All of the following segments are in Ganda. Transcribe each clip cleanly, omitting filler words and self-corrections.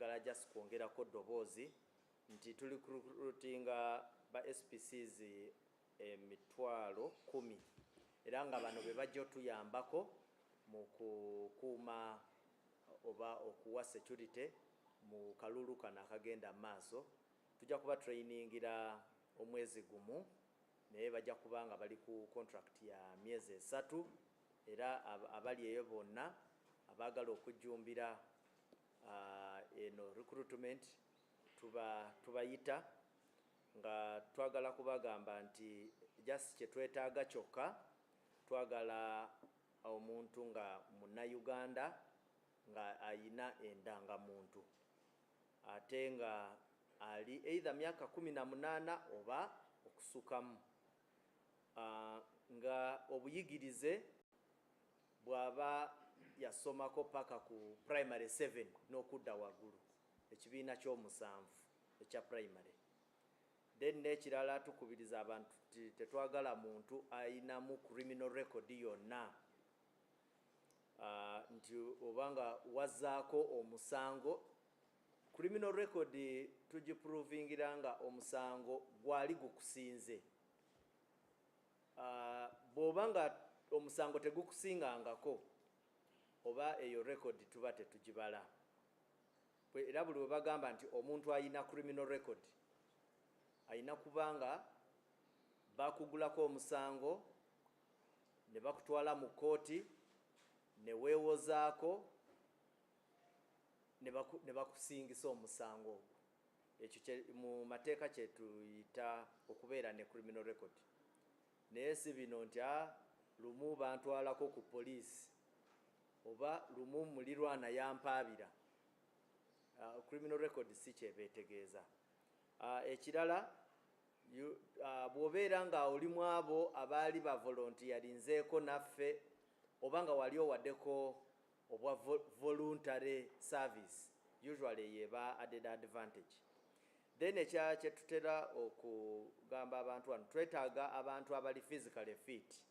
njagala just kwongerako ddoboozi nti tuli recruitinga ba SPCs 10,000 era nga bano be bajja otuyambako mu kukuuma oba okuwa security mu kalulu kano akagenda maaso. Tujja kuba trainingira omwezi gumu naye bajja kuba nga bali ku contract ya myezi 3 era abali eyo bonna abaagala okujjumbira eno recruitment tubayita nga twagala kubagamba nti just kyetwetaaga kyokka twagala omuntu nga Munnayuganda nga ayina endangamuntu ate nga ali either myaka 18 oba okusukamu nga obuyigirize bwaba yasomako paka ku primary 7 n'okudda waggulu ekibiina ky'omusanvu ekya primary. Then n'ekirala tukubiriza abantu tetwagala muntu ayinamu criminal record yonna nti obanga wazaako omusango criminal record tugiprovingira nga omusango gwali gukusinze. Bw'obanga omusango tegukusingangako oba eyo record tuba tetugibala. Era buli bagamba nti omuntu ayina criminal record ayina kubanga bakugulako omusango ne bakutwala mu kooti ne weewozaako ne bakusingisa omusango ogwo. Ekyo mu mateeka kye tuyita okubeera ne criminal record. Naye si bino nti lumu bantwalako ku poliisi oba lumu mulirwana yampaabira. Criminal record si kyebeetegeeza. Ekirala bw'obeera nga oli mu abo abaali ba volunteerinzeeko naffe oba nga wali owaddeko obwa voluntary service usually yeba added advantage. Then kye tutera okugamba abantu wano twetaaga abantu abali physically fit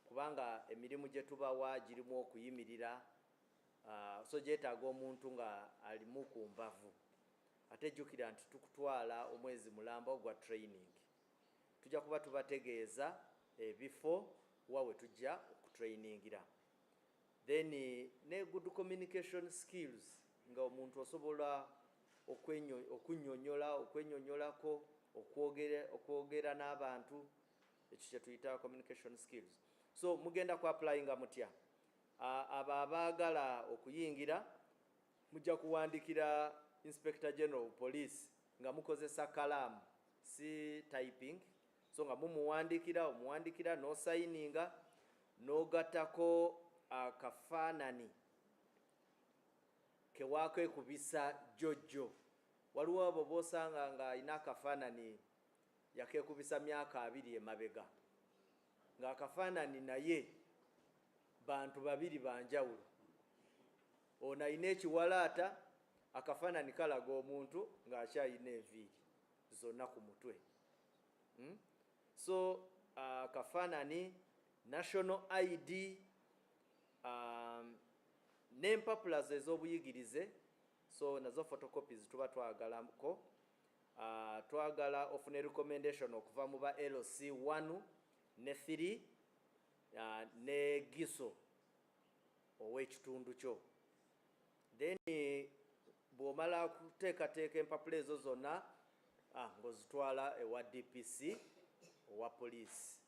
kubanga emirimu gye tubawa girimu okuyimirira so gyetaaga omuntu nga alimu ku mbavu. Ate jjukira nti tukutwala omwezi mulamba ogwa training. Tujja kuba tubategeeza ebifo wawe tujja okutrainingira. Then ne good communication skills nga omuntu osobola okwennyonnyolako okwogera n'abantu ekyo kye tuyita communication skills. So mugenda ku applyinga mutya? Abo abaagala okuyingira mujja kuwandikira Inspector General Police nga mukozesa kalaamu si typing. So nga omuwandikira no signinga n'ogattako akafaanani kewakekubisa jjojjo. Waliwo abo b'osanga nga alina akafaanani yakekubisa myaka 2 emabega nga akafaanani naye bantu babiri banjawulo. Ono alina ekiwalaata akafaanani kalaga omuntu ng'akyalina enviiri zonna ku mutwe. So akafaanani, national ID, n'empapula ze ez'obuyigirize so nazo photocopies tuba twagalako. Twagala ofune recommendation okuva mu ba LC 1 ne 3 ne giso ow'ekitundu kyo. Then bw'omala kuteekateeka empapula ezo zonna ng'ozitwala ewa DPC owa police.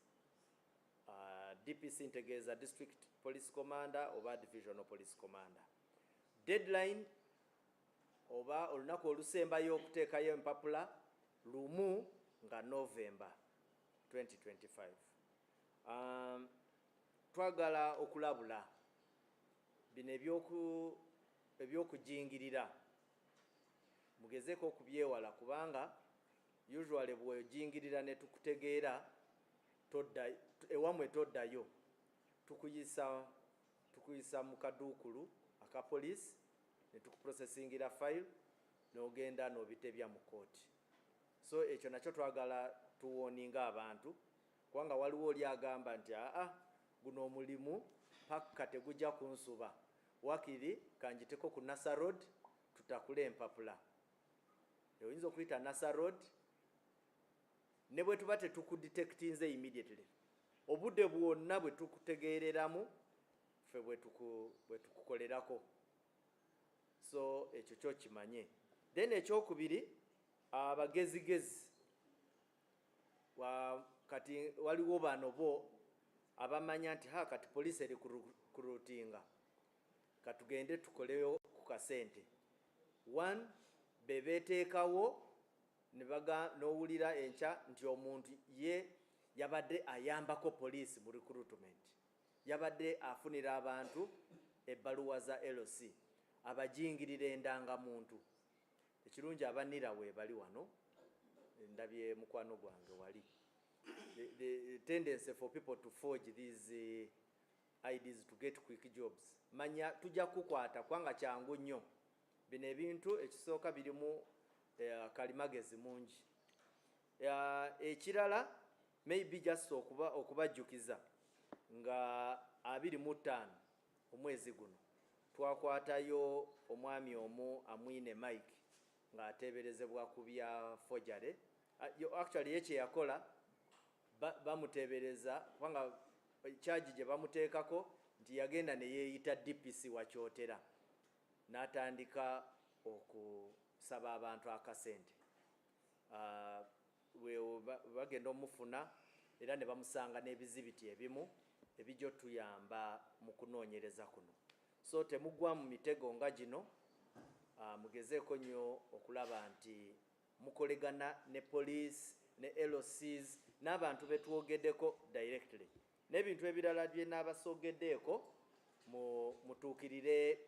DPC ntegeeza District Police Commander oba Divisional Police Commander. Deadline oba olunaku olusembayo okuteekayo empapula lumu nga November 2025. Twagala okulabula bino ebyokujingirira mugezeeko okubyewala kubanga usually bw'ojingirira ne tukutegeera ewamwe toddayo tukuyisa mu kaduukulu aka police ne tukuprocesingira file n'ogenda n'obitebya mu kooti. So ekyo nakyo twagala tuwoninga abantu kubanga waliwo oli agamba nti guno omulimu paka tegujja kunsuba wakiri kanjiteko ku Nasa Road tutakula empapula oyinza okuyita Nasa Road ne bwe tuba tetukudetectinze immediately obudde bwonna bwe tukutegeereramu ffe bwe tukukolerako. So ekyo kyo kimanye. Then ekyokubiri abagezigezi kati waliwo bano bo abamanya nti kati poliisi eri ku ruutinga katugende tukoleyo ku kasente. One, bebeteekawo n'owulira enkya nti omuntu ye yabadde ayambako poliisi mu recruitment, yabadde afunira abantu ebbaluwa za LC, abajingirira endangamuntu. Ekirungi abanira weebali wano, ndabye mukwano gwange wali. The tendency for people to forge these IDs to get quick jobs. Manya tujja kukwata kwanga kyangu nnyo. Bino ebintu ekisooka birimu kalimagezi mungi. Ekirala maybe just okubajjukiza nga 25 omwezi guno twakwatayo omwami omu amwine Mike ng'ateeberezebwa ku bya forgery. Actually yekye yakola bamuteebereza kubanga charge gye bamuteekako nti yagenda ne yeeyita DPC wa Kyotera n'atandika okusaba abantu akasente. Bagenda omufuna era ne bamusanga n'ebizibiti ebimu ebijja tuyamba mu kunoonyereza kuno. So temugwa mu mitego nga gino, mugezeeko nnyo okulaba nti mukolegana ne police ne LCs n'abantu betwogeddeko directly n'ebintu ebirala bye n'abasogeddeeko mutuukirire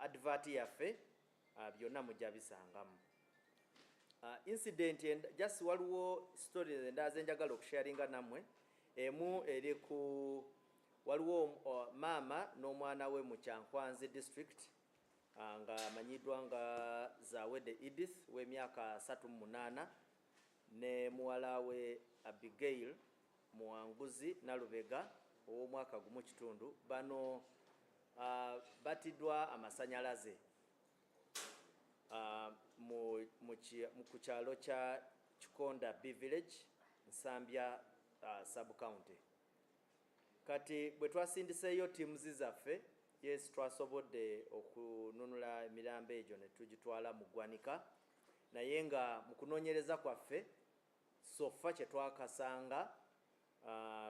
advert yaffe byonna mujja bisangamu. Incident just waliwo stories endala zenjagala okusharinga nammwe. Emu eri ku waliwo maama n'omwana we mu Kyankwanzi district nga amanyiddwa nga Zawede Edith w'emyaka 38 ne muwala we Abigail Muwanguzi Nalubega ow'omwaka gumu kitundu. Bano batiddwa amasanyalaze ku kyalo kya Kikonda B Village Nsambya sub-county. Kati bwe twasindiseeyo teams zaffe, yes, twasobodde okununula emirambo egyo ne tugitwala mu ggwanika, naye nga mu kunoonyereza kwaffe sofa kye twakasanga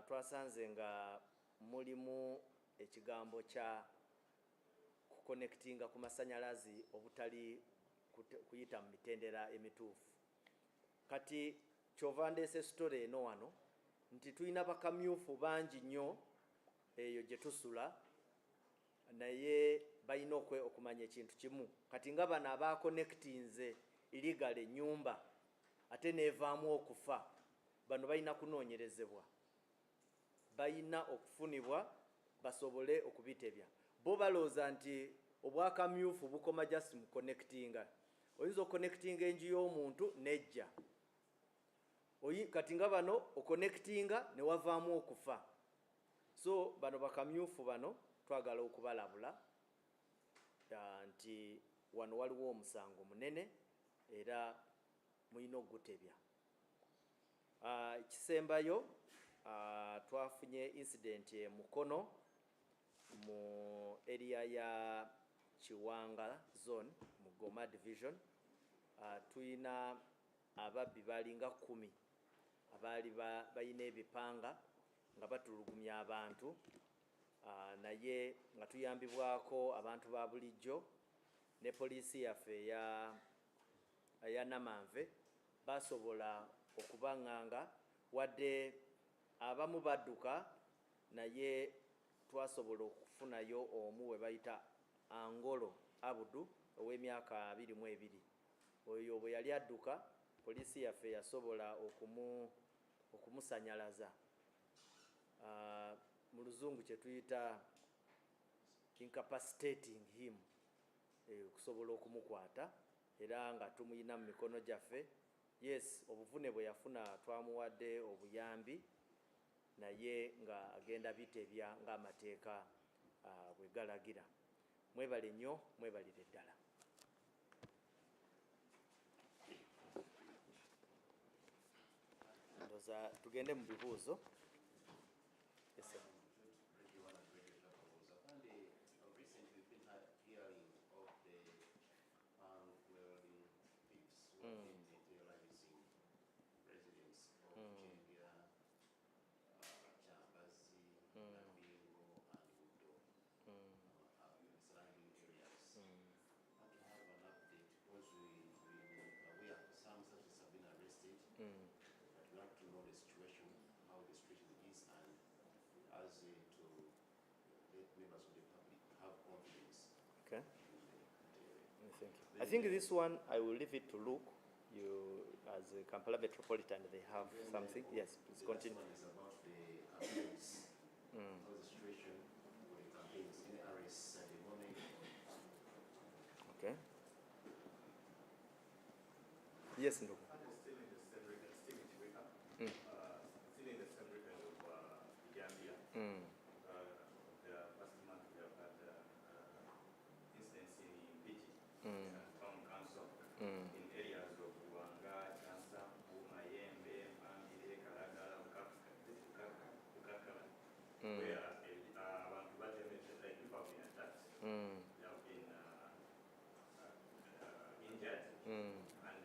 twasanze nga mulimu ekigambo kya kuconnectinga ku masanyalazi obutali kuyita mu mitendera emituufu. Kati kyova ndeese story eno wano nti tulina bakamyufu bangi nnyo eyo gye tusula, naye balina okumanya ekintu kimu. Kati nga bano abakonectinze illegal ennyumba ate neevaamu okufa, bano balina kunoonyerezebwa, balina okufunibwa basobole okubitebya. Bo balowooza nti obwakamyufu bukoma just mu connectinga. Oyinza okonectinga enju y'omuntu nejja, kati nga bano okonectinga ne wavaamu okufa. So bano bakamyufu bano twagala okubalabula nti wano waliwo omusango munene era mulina ogutebya. Kisembayo twafunye incident e Mukono mu area ya Kiwanga zone mu Goma division. Tuyina ababbi balinga 10 abaali bayina ebipanga nga batulugumya abantu, naye nga tuyambibwako abantu ba bulijjo ne poliisi yaffe eya Namanve basobola okubaŋŋanga, wadde abamu badduka, naye twasobola okufunayo omu we bayita Angolo Abudu ow'emyaka 22. Oyo bwe yali adduka, poliisi yaffe yasobola okumusanyalaza, mu luzungu kye tuyita incapacitating him, okusobola okumukwata era nga tumuyina mu mikono gyaffe. Yes, obuvune bwe yafuna twamuwadde obuyambi, naye nga agenda bitebya ng'amateeka bwe galagira. Mwebale nnyo, mwebalire ddala. Ndoza tugende mu bibuuzo. Yes, sir. Okay. Thank you. I think this one I will leave it to Luke. You, as a Kampala Metropolitan, they have something. Yes, please continue. This one is about the campaigns. How the situation with the campaigns in the RS ceremony. Okay. Yes, Ndugu. Still in the same region, still in Chiweka. Mm. Still in the same region of Gambia. The past month we have had incidents in Mbiji, town council, in areas of Wanga, Chansa, Mayembe, Mambire, Kalagala, Ukakala, where like people have been attacked, they have been injured, and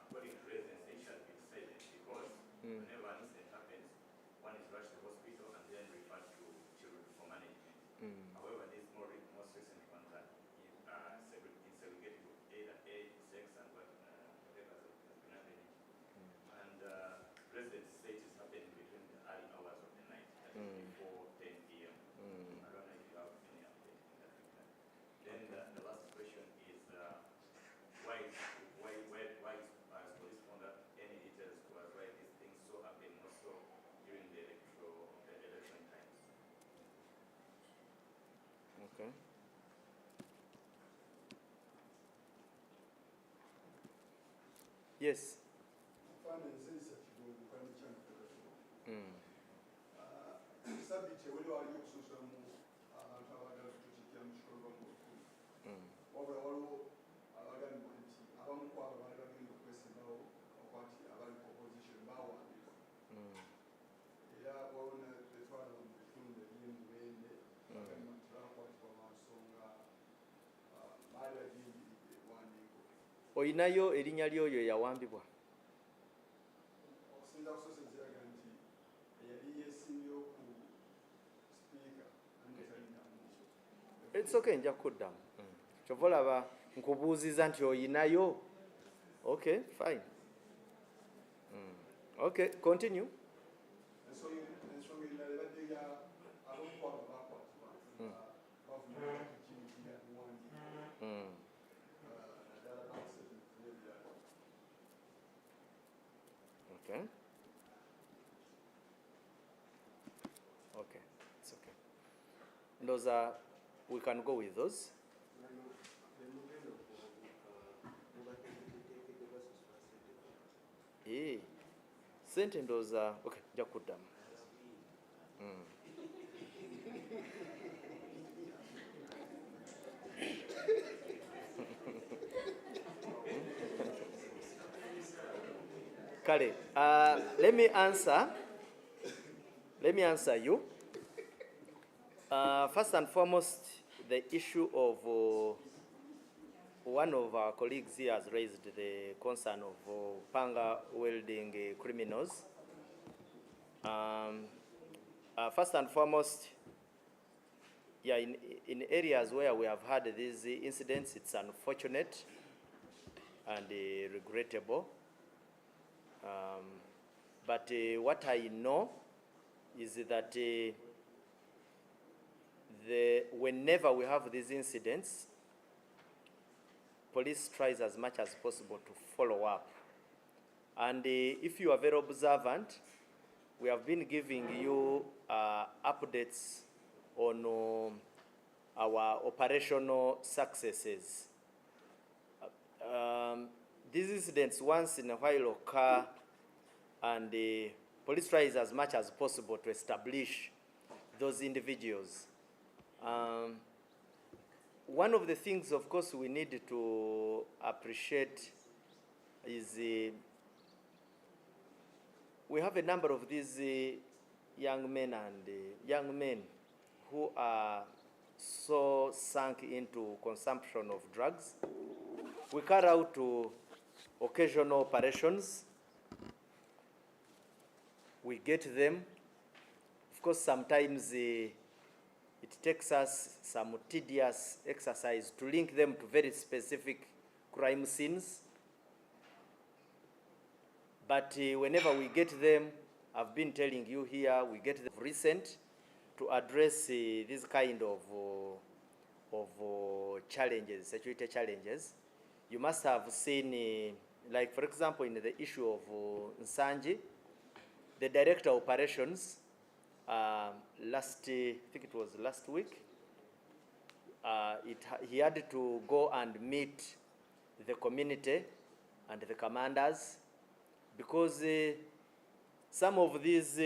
according to residents, they should be silent because whenever an incident happens, one is rushed to hospital and then referred to children for management. However, these most recent ones are segregated with either age, sex, and whatever has been happening. And residents say it is happening between the early hours of the night, that is before 10 p.m. I don't know if you have any update in that regard. Then the last question is why is police found out any details to why these things so happen also during the election times? Okay. Yes. Sabiti wali wali okusunsula mu abantu abagala kutukikkira mu kikolwa mu lukumi wabula waliwo abagambibwa nti abamu ku abo baali bagenda okwesimbawo okwati abali ku opposition baawambibwa era waliwo netwala mu bitundu eby'emubende bagamba nti baakwatibwa mansonga baali bajingirira ebiwandiiko. Oyinayo erinnya ly'oyo eyawambibwa? Okusinza ku sources ziraga nti yali yeesimbyewo ku sipiika antalinamu. It's okay, nja kuddamu. Kyova olaba nkubuuziza nti oyinayo. Okay, fine. Okay, continue. Ensonga endala ebadde ya abamu ku abo baakwatibwa bavunaanibwa okujingirira ebiwandiiko naddala bamuseveni n'ebirala. Okay. Okay, it's okay. Those we can go with those. Sente ndoza okay, nja kuddamu. Kale, let me answer you. First and foremost, the issue of one of our colleagues here has raised the concern of panga wielding criminals. First and foremost, yeah, in areas where we have had these incidents, it's unfortunate and regrettable. But what I know is that whenever we have these incidents, police tries as much as possible to follow up. And if you are very observant, we have been giving you updates on our operational successes. These incidents once in a while occur, and the police tries as much as possible to establish those individuals. One of the things, of course, we need to appreciate is we have a number of these young men and young men who are so sunk into consumption of drugs. We carry out occasional operations. We get them. Of course, sometimes it takes us some tedious exercise to link them to very specific crime scenes. But whenever we get them, I've been telling you here, we get them recent to address this kind of challenges, security challenges. You must have seen, like for example, in the issue of Nsanji, the director of operations, I think it was last week, he had to go and meet the community and the commanders because some of these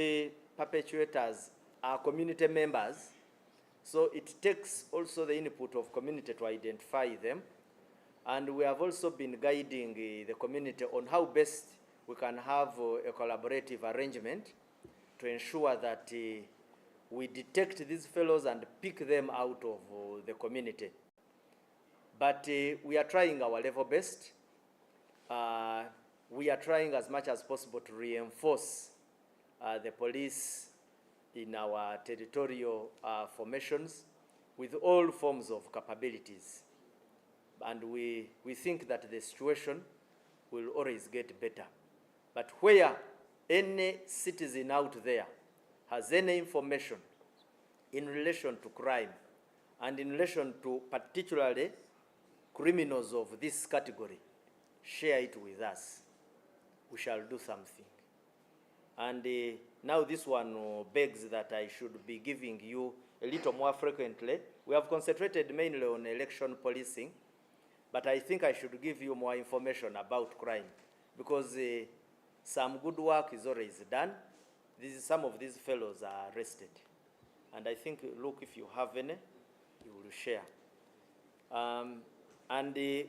perpetrators are community members. So it takes also the input of community to identify them. And we have also been guiding the community on how best we can have a collaborative arrangement to ensure that we detect these fellows and pick them out of the community. But we are trying our level best. We are trying as much as possible to reinforce the police in our territorial formations with all forms of capabilities. And we think that the situation will always get better. But where any citizen out there has any information in relation to crime and in relation to particularly criminals of this category, share it with us. We shall do something. And now this one begs that I should be giving you a little more frequently. We have concentrated mainly on election policing, but I think I should give you more information about crime because some good work is always done. Some of these fellows are arrested. And I think, look, if you have any, you will share. And the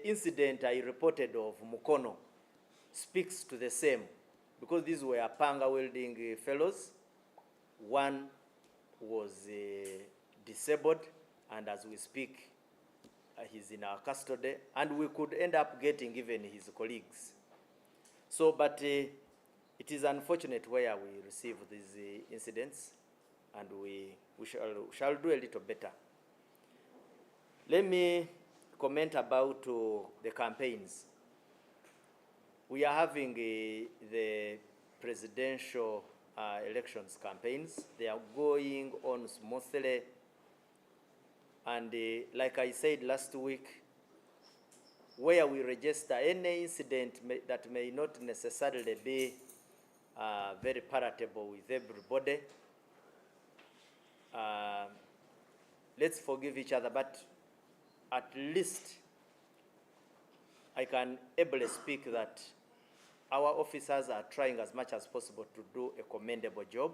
incident I reported of Mukono speaks to the same, because these were panga welding fellows. One was disabled, and as we speak, he's in our custody, and we could end up getting even his colleagues. So, but it is unfortunate where we receive these incidents, and we shall do a little better. Let me comment about the campaigns. We are having the presidential elections campaigns. They are going on smoothly. And like I said last week, where we register any incident that may not necessarily be very palatable with everybody, let's forgive each other, but at least I can ably speak that our officers are trying as much as possible to do a commendable job.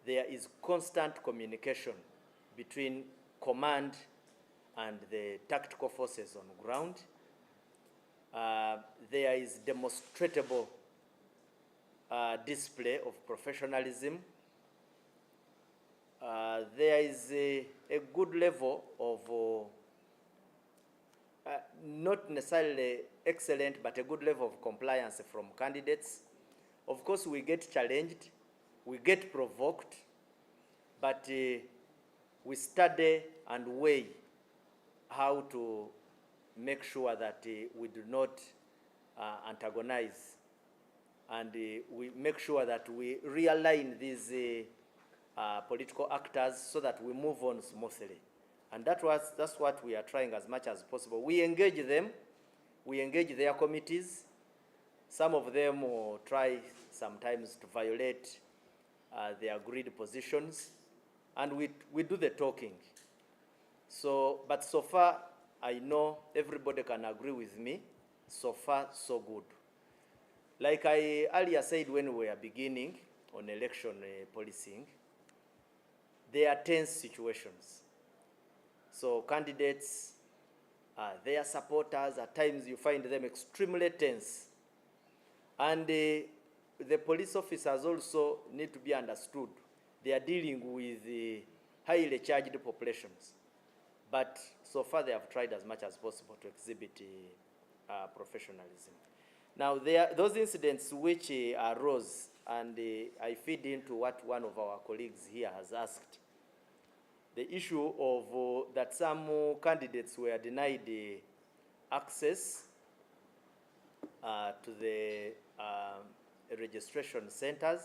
There is constant communication between command and the tactical forces on the ground. There is demonstrable display of professionalism. There is a good level of not necessarily excellent, but a good level of compliance from candidates. Of course, we get challenged, we get provoked, but we study and weigh how to make sure that we do not antagonize, and we make sure that we realign these political actors so that we move on smoothly. And that's what we are trying as much as possible. We engage them, we engage their committees. Some of them will try sometimes to violate their agreed positions, and we do the talking. So, but so far, I know everybody can agree with me. So far, so good. Like I earlier said when we were beginning on election policing, there are tense situations. So candidates, their supporters, at times you find them extremely tense. And the police officers also need to be understood. They are dealing with highly charged populations, but so far they have tried as much as possible to exhibit professionalism. Now, those incidents which arose, and I feed into what one of our colleagues here has asked, the issue of that some candidates were denied access to the registration centers.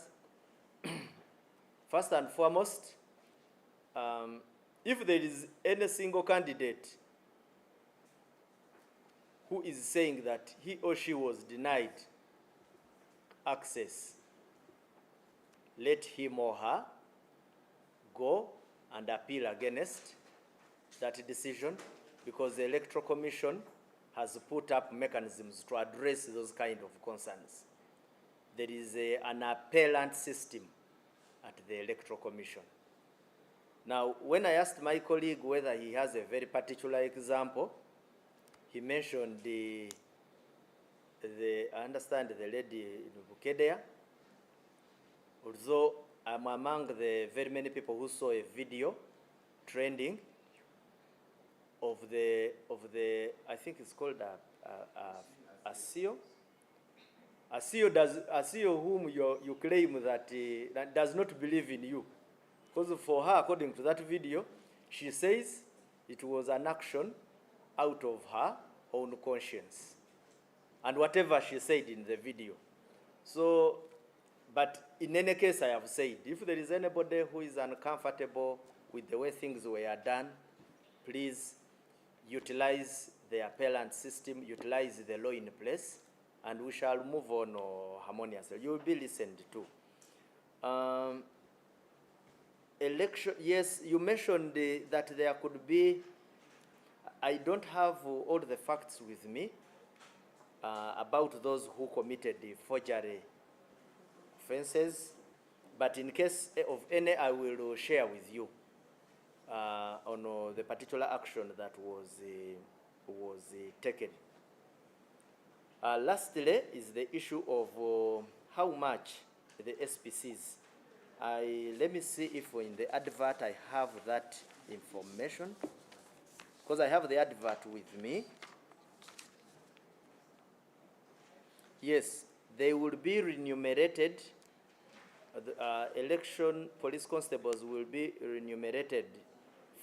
First and foremost, if there is any single candidate who is saying that he or she was denied access, let him or her go and appeal against that decision, because the Electoral Commission has put up mechanisms to address those kind of concerns. There is an appellant system at the Electoral Commission. Now, when I asked my colleague whether he has a very particular example, he mentioned I understand the lady in Bukedea. Although I'm among the very many people who saw a video trending of the I think it's called a CEO. A CEO whom you claim that does not believe in you. Because for her, according to that video, she says it was an action out of her own conscience, and whatever she said in the video. So, but in any case, I have said, if there is anybody who is uncomfortable with the way things were done, please utilize the appellant system, utilize the law in place, and we shall move on harmoniously. You will be listened to. Election, yes, you mentioned that there could be, I don't have all the facts with me about those who committed the forgery offenses, but in case of any, I will share with you on the particular action that was taken. Lastly is the issue of how much the SPCs. Let me see if in the advert I have that information, because I have the advert with me. Yes, they will be remunerated. Election police constables will be remunerated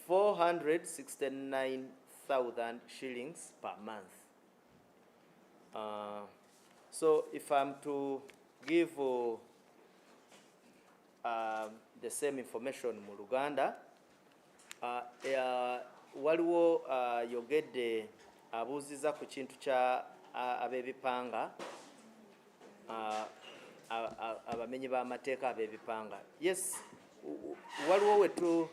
469,000 shillings per month. So if I'm to give the same information mu Luganda, waliwo yogedde abuuziza ku kintu kya ab'ebipanga, abamenyi b'amateeka ab'ebipanga. Yes, waliwo wetu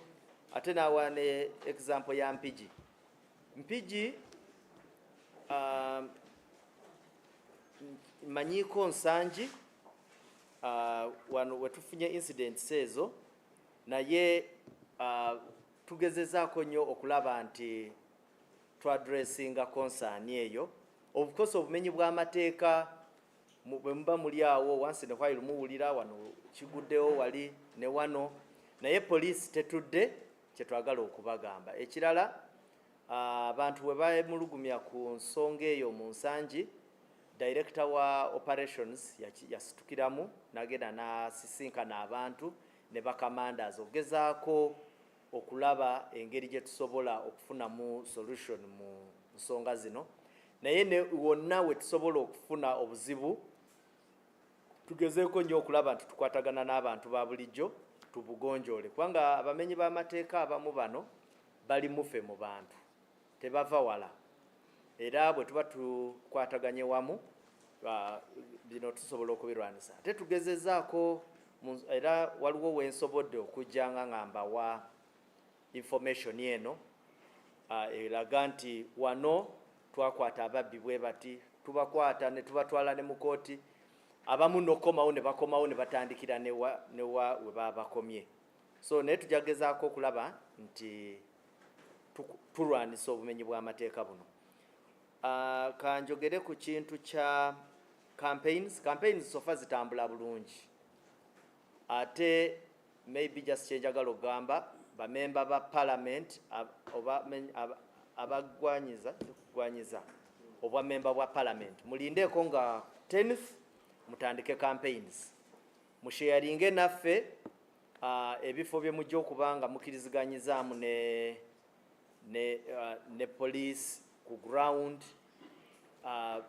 ate nawa ne example ya Mpigi. Mpigi manyiiko Nsangi, wano wetufunye incidents ezo, naye tugezezaako nnyo okulaba nti twadressinga concern eyo. Of course, obumenyi bw'amateeka bwe muba muli awo, once in a while muwulira wano kiguddewo wali ne wano, naye police tetudde kye twagala okubagamba. Ekirala, abantu bwe bamulugumya ku nsonga eyo mu Nsangi, director wa operations yasitukiramu nagenda nasisinkana abantu ne bakamandazi ogezaako okulaba engeri gye tusobola okufunamu solution mu nsonga zino, naye ne wonna we tusobola okufuna obuzibu tugezeeko nnyo okulaba nti tukwatagana n'abantu ba bulijjo tubugonjoole, kubanga abamenyi b'amateeka abamu bano bali mufe mu bantu, tebava wala, era bwe tuba tukwataganye wamu bino tusobola okubirwanisa. Ate tugezezaako, era waliwo wensobodde okujja nga ngamba wa information eno eraga nti wano twakwata ababbi bwe bati, tubakwata ne tubatwala ne mu kooti, abamu n'okomawo ne bakomawo ne batandikira ne wa we babakomye. So naye tujagezaako okulaba nti tulwanisa obumenyi bw'amateeka buno. Kanjogere ku kintu kya campaigns sofa zitambula bulungi ate maybe just kyenjagala okugamba bamemba ba parliament oba abagwanyiza obwa memba bwa parliament mulindeeko nga 10th mutandike campaigns musharinge naffe ebifo bye mujja okubanga mukiriziganyizaamu ne police ku ground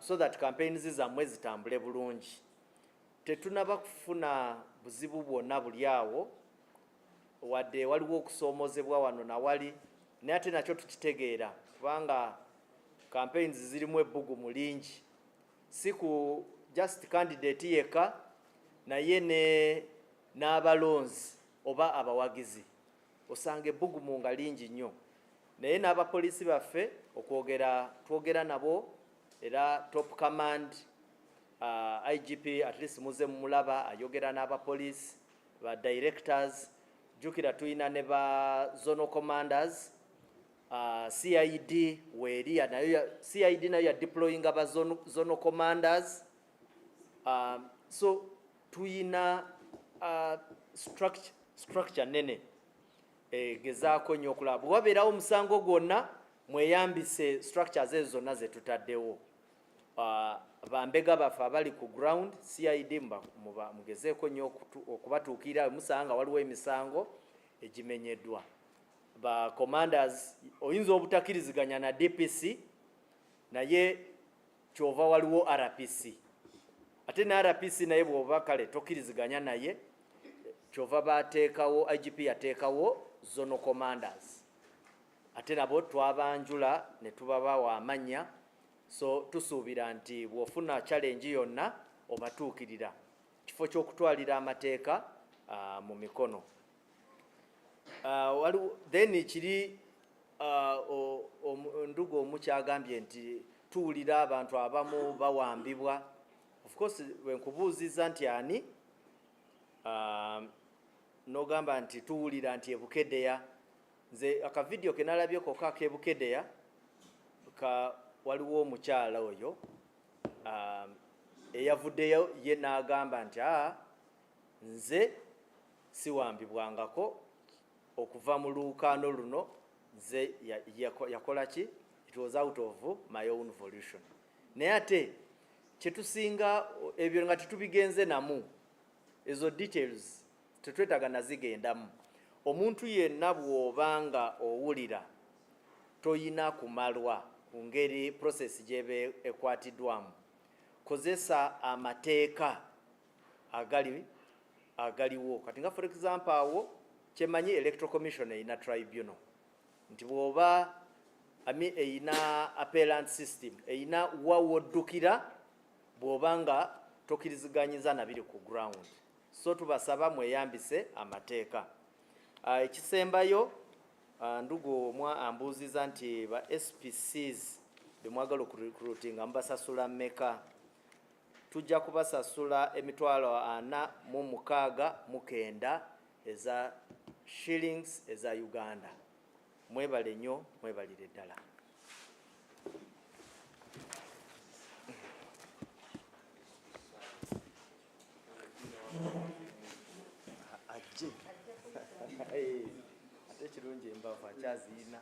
so that campaigns zammwe zitambule bulungi. Tetunaba kufuna buzibu bwonna buli awo wadde waliwo okusoomozebwa wano na wali naye ate nakyo tukitegeera kubanga campaigns zirimu ebbugumu lingi si ku just candidate yeka naye n'abalonzi oba abawagizi osanga ebbugumu nga lingi nnyo naye n'abapoliisi baffe twogera nabo era top command IGP at least muze mulaba ayogera n'abapoliisi ba directors jukira tuyina ne ba zonal commanders CID weria nayo CID nayo ya deploying aba zonal commanders so tuyina structure nene gezaako nnyo okulaba wabeerawo omusango gwonna mweyambise structures ezo zonna zetutaddewo bambega baffe abali ku ground CID mugezeeko nnyo okubatuukirira musanga waliwo emisango egimenyeddwa ba commanders oyinza obutakkiriziganya na DPC naye kyova waliwo RPC ate na RPC naye bw'oba kale tokkiriziganya naye kyova bateekawo IGP yateekawo zonal commanders ate nabo twabanjula ne tubabawa amanya so tusuubira nti bw'ofuna challenge yonna obatuukirira kifo ky'okutwalira amateeka mu mikono. Then kiri ndugu omukyagambye nti tuwulira abantu abamu bawambibwa. Of course wenkubuuziza nti ani nogamba nti tuwulira nti ebukedeya nze akavidiyo ke nalabyeko kakebukedeya waliwo omukyala oyo eyavuddeyo ye n'agamba nti nze siwambibwangako okuva mu lukaano luno nze yakola ki it was out of my own volition. Naye ate kyetusinga ebyo nga tetubigenze namu ezo details tetwetaaga nazigendamu. Omuntu yenna bw'obanga owulira toyina kumalwa ku ngeri process gyebe ekwatiddwamu kozesa amateeka agaliwo kati nga for example awo kyemanyi electoral commission eyina tribunal nti bw'oba eyina appellant system eyina wawoddukira bw'oba nga tokkiriziganyiza nabiri ku ground so tubasaba mweyambise amateeka. Ekisembayo ndugu omwa ambuuziza nti ba SPCs bemwagala okurecruitinga mubasasula mmeka. Tujja kubasasula $46,900 eza shillings eza Uganda. Mwebale nnyo, mwebalire ddala. Ajje. Ate kirungi embavu akyaziina.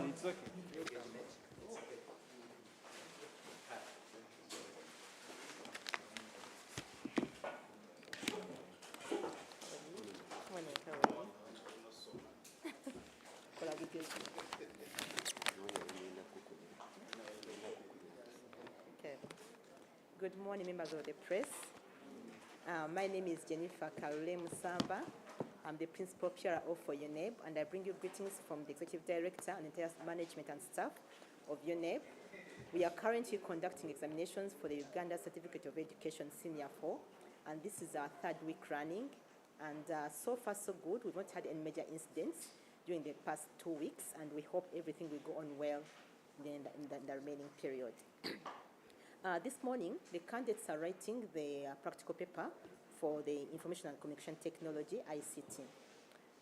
It's okay. Okay. Good morning, members of the press. My name is Jennifer Kalule Musamba. I'm the Principal PRO for UNEB, and I bring you greetings from the Executive Director and entire management and staff of UNEB. We are currently conducting examinations for the Uganda Certificate of Education Senior 4, and this is our third week running. And so far, so good. We've not had any major incidents during the past 2 weeks, and we hope everything will go on well in the remaining period. This morning, the candidates are writing the practical paper for the Information and Communication Technology, ICT.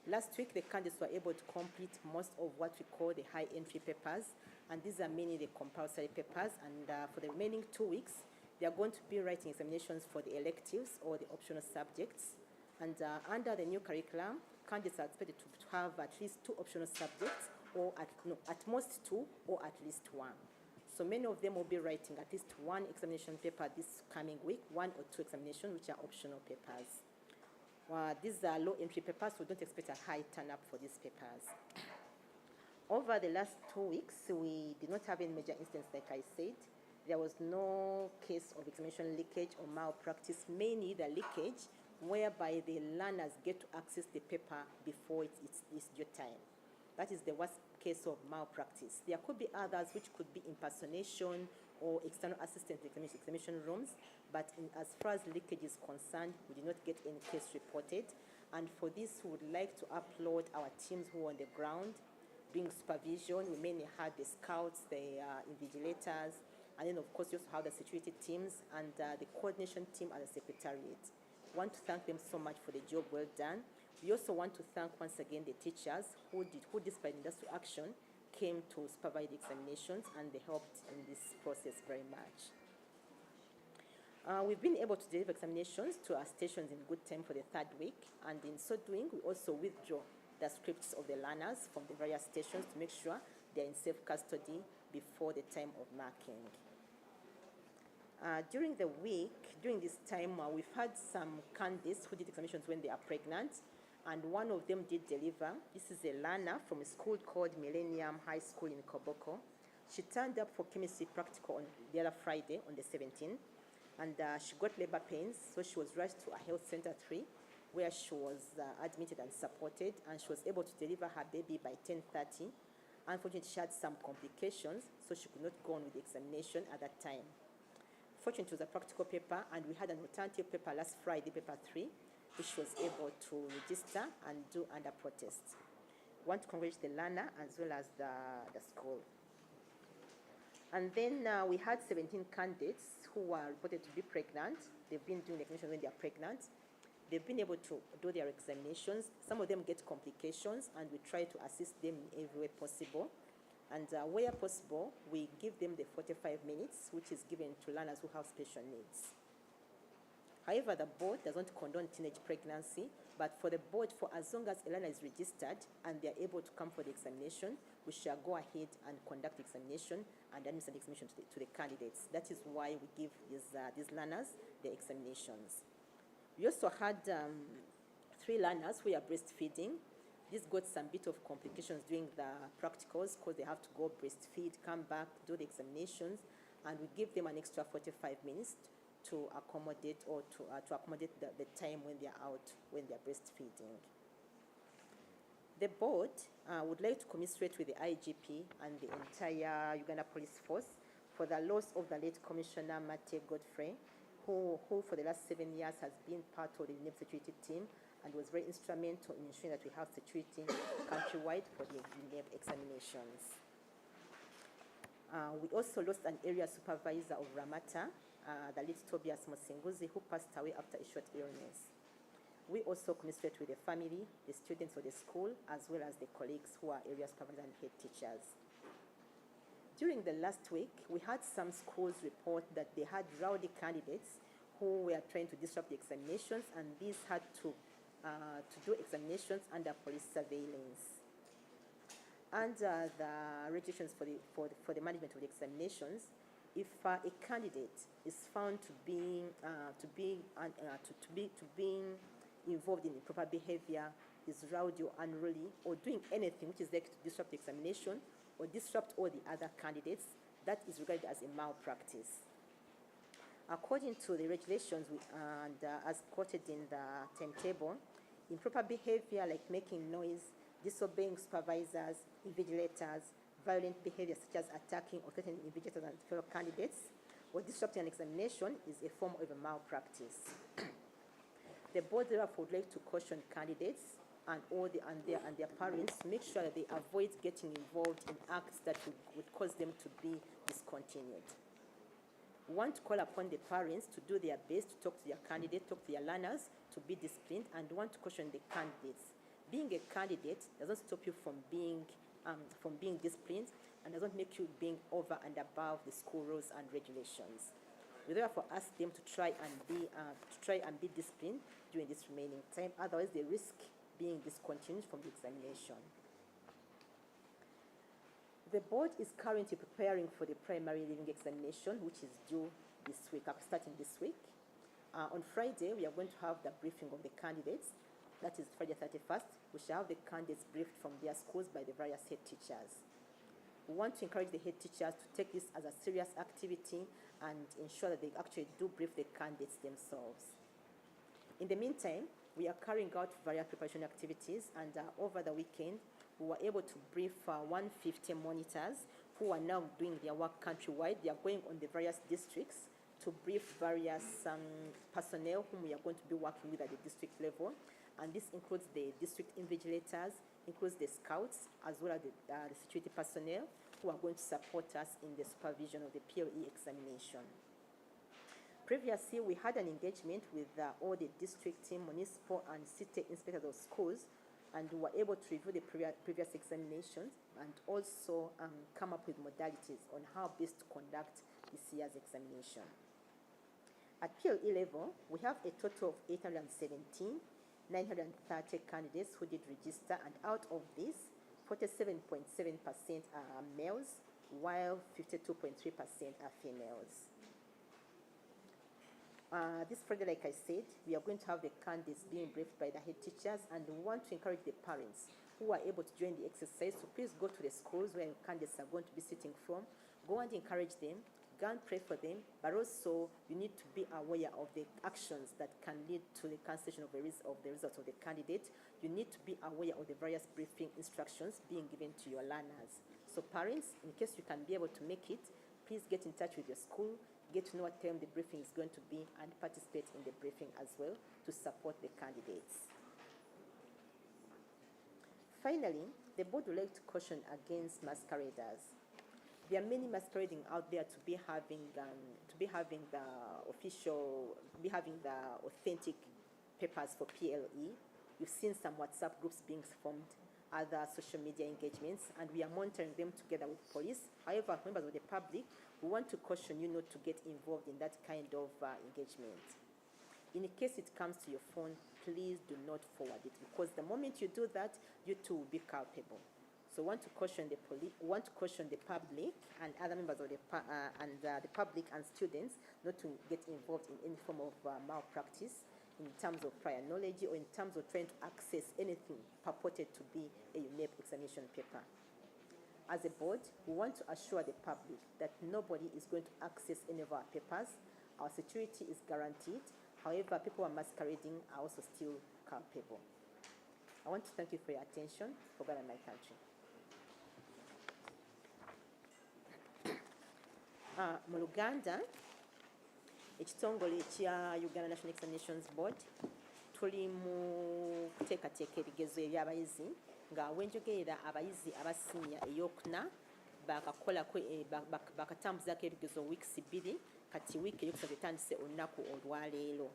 Last week, the candidates were able to complete most of what we call the high entry papers, and these are mainly the compulsory papers, and for the remaining 2 weeks, they are going to be writing examinations for the electives or the optional subjects. And under the new curriculum, candidates are expected to have at least 2 optional subjects, or at most 2, or at least 1. So many of them will be writing at least 1 examination paper this coming week, 1 or 2 examinations, which are optional papers. These are low entry papers, so don't expect a high turn up for these papers. Over the last 2 weeks, we did not have any major incidents, like I said. There was no case of examination leakage or malpractice, mainly the leakage whereby the learners get to access the paper before it's due time. That is the worst case of malpractice. There could be others which could be impersonation or external assistance in examination rooms, but as far as leakage is concerned, we did not get any case reported. And for this, we would like to applaud our teams who are on the ground, doing supervision. We mainly had the scouts, the invigilators, and then of course you also have the security teams and the coordination team and the secretariat. I want to thank them so much for the job well done. We also want to thank once again the teachers who despite industrial action, came to supervise the examinations, and they helped in this process very much. We've been able to deliver examinations to our stations in good time for the 3rd week, and in so doing, we also withdraw the scripts of the learners from the various stations to make sure they're in safe custody before the time of marking. During this time, we've had some candidates who did examinations when they are pregnant, and one of them did deliver. This is a learner from a school called Millennium High School in Koboko. She turned up for chemistry practical on the other Friday, on the 17th, and she got labor pains, so she was rushed to a health center 3, where she was admitted and supported, and she was able to deliver her baby by 10:30. Unfortunately, she had some complications, so she could not go on with the examination at that time. Fortunately, it was a practical paper, and we had an alternative paper last Friday, paper 3, which she was able to register and do under protest. I want to congratulate the learner as well as the school. And then we had 17 candidates who were reported to be pregnant. They've been doing the examination when they are pregnant. They've been able to do their examinations. Some of them get complications, and we try to assist them in every way possible. And where possible, we give them the 45 minutes, which is given to learners who have special needs. However, the board doesn't condone teenage pregnancy, but for the board, for as long as a learner is registered and they're able to come for the examination, we shall go ahead and conduct the examination and administer the examination to the candidates. That is why we give these learners the examinations. We also had 3 learners who are breastfeeding. This got some bit of complications during the practicals because they have to go breastfeed, come back, do the examinations, and we give them an extra 45 minutes to accommodate the time when they're out, when they're breastfeeding. The board would like to commiserate with the IGP and the entire Uganda Police Force for the loss of the late Commissioner Mate Godfrey, who for the last 7 years has been part of the UNEP security team and was very instrumental in ensuring that we have security countrywide for the UNEP examinations. We also lost an area supervisor of Ramata, the late Tobias Musinguzi, who passed away after a short illness. We also commiserate with the family, the students of the school, as well as the colleagues who are area supervisors and head teachers. During the last week, we had some schools report that they had rowdy candidates who were trying to disrupt the examinations, and these had to do examinations under police surveillance. Under the regulations for the management of the examinations, if a candidate is found to be involved in improper behavior, is rowdy or unruly, or doing anything which is likely to disrupt the examination or disrupt all the other candidates, that is regarded as a malpractice. According to the regulations and as quoted in the timetable, improper behavior like making noise, disobeying supervisors, invigilators, violent behavior such as attacking or threatening invigilators and fellow candidates, or disrupting an examination is a form of a malpractice. The board therefore would like to caution candidates and their parents to make sure that they avoid getting involved in acts that would cause them to be discontinued. We want to call upon the parents to do their best to talk to their candidate, talk to their learners, to be disciplined, and want to caution the candidates. Being a candidate doesn't stop you from being disciplined, and doesn't make you being over and above the school rules and regulations. We therefore ask them to try and be disciplined during this remaining time. Otherwise, they risk being discontinued from the examination. The board is currently preparing for the primary leaving examination, which is due this week, starting this week. On Friday, we are going to have the briefing of the candidates. That is Friday 31st. We shall have the candidates briefed from their schools by the various head teachers. We want to encourage the head teachers to take this as a serious activity and ensure that they actually do brief the candidates themselves. In the meantime, we are carrying out various preparation activities, and over the weekend, we were able to brief 150 monitors who are now doing their work countrywide. They are going on the various districts to brief various personnel whom we are going to be working with at the district level. And this includes the district invigilators, includes the scouts, as well as the security personnel who are going to support us in the supervision of the PLE examination. Previously, we had an engagement with all the district, municipal, and city inspectors of schools, and we were able to review the previous examinations and also come up with modalities on how best to conduct this year's examination. At PLE level, we have a total of 817, 930 candidates who did register, and out of this, 47.7% are males, while 52.3% are females. This Friday, like I said, we are going to have the candidates being briefed by the head teachers, and we want to encourage the parents who are able to join the exercise to please go to the schools where candidates are going to be sitting from, go and encourage them, go and pray for them, but also you need to be aware of the actions that can lead to the cancellation of the results of the candidate. You need to be aware of the various briefing instructions being given to your learners. So parents, in case you can be able to make it, please get in touch with your school, get to know what time the briefing is going to be, and participate in the briefing as well to support the candidates. Finally, the board would like to caution against masqueraders. There are many masquerading out there to be having the authentic papers for PLE. You've seen some WhatsApp groups being formed, other social media engagements, and we are monitoring them together with police. However, members of the public, we want to caution you not to get involved in that kind of engagement. In case it comes to your phone, please do not forward it, because the moment you do that, you too will be culpable. So we want to caution the public and other members of the public and students not to get involved in any form of malpractice in terms of prior knowledge or in terms of trying to access anything purported to be a UNEP examination paper. As a board, we want to assure the public that nobody is going to access any of our papers. Our security is guaranteed. However, people who are masquerading are also still culpable. I want to thank you for your attention. For God and my country. Mu Luganda, ekitongole ekya Uganda National Examinations Board tuli mu kuteekateeka ebigezo eby'abayizi nga wenjogerera abayizi abasinya eyokuna bakatambuzaako ebigezo wiiki 2 kati wiiki eyokusatu etandise olunaku olwaleero.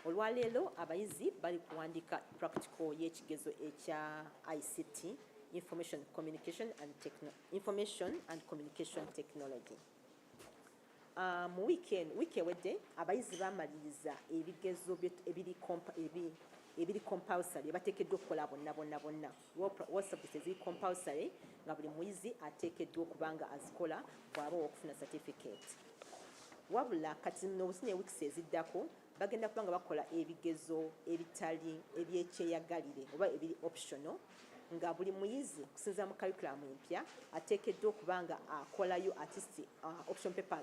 Olwaleero abayizi bali kuwandiika practical y'ekigezo ekya ICT, Information and Communication Technology. Mu wiiki ewedde abayizi bamaliriza ebigezo ebiri compulsory bateekeddwa okukola bonna what subjects eziri compulsory nga buli muyizi ateekeddwa okubanga azikola bw'aba okufuna certificate. Wabula kati n'obusinya wiiki eziddako bagenda kubanga bakola ebigezo ebitali ebyekyeyagalire oba ebiri optional, nga buli muyizi kusinza mu curriculum empya ateekeddwa okubanga akolayo at least option paper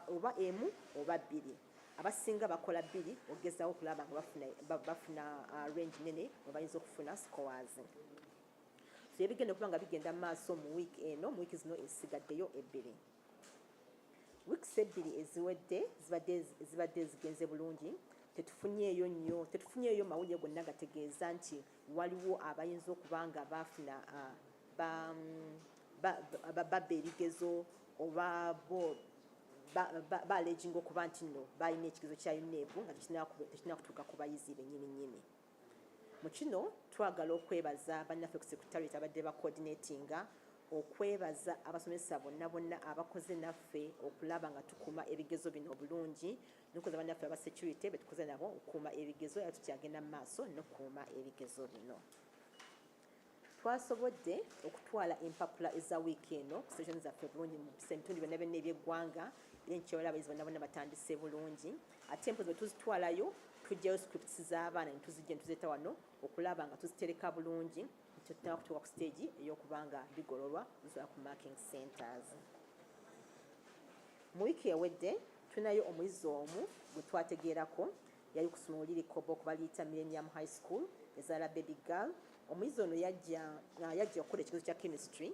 oba emu oba 2. Abasinga bakola 2 ogezaho okulaba nga bafuna range nene obayinza okufuna scores. So ebigenda okubanga bigenda maaso mu wiiki eno, mu wiiki zino ezisigaddeyo 2. Wiiki 2 eziwedde zibadde zigenze bulungi. tetufunyeeyo mawulire gonna gategeeza nti waliwo abayinza okuba nga baafuna babba ebigezo oba baleginga okuba nti nno balina ekigezo kya UNEB nga tekirina kutuuka ku bayizi bennyini. Mu kino twagala okwebaza bannaffe ku secretariat abadde bacoordinatinga, okwebaza abasomesa bonna abakoze naffe okulaba nga tukuuma ebigezo bino obulungi, nokukoza bannaffe aba security betukoze nabo okukuuma ebigezo era tukyagenda mu maaso n'okukuuma ebigezo bino. Twasobodde okutwala empapula eza wiiki eno ku station zaffe bulungi mu bitundu byonna eby'eggwanga era nkyewala abayizi bonna batandise bulungi, ate empozi bwe tuzitwalayo tujjayo scripts z'abaana ne tuzijja ne tuzeeta wano okulaba nga tuzitereka bulungi tutanaba kutuuka ku stage ey'okuba nga bigololwa zisobola ku marking centers. Mu wiiki ewedde tunayo omuyizi omu gwe twategeerako yali kusoma oliri kobo okuba liyita Millennium High School ezaala baby girl. Omuyizi ono yajja okukola ekigezo kya chemistry,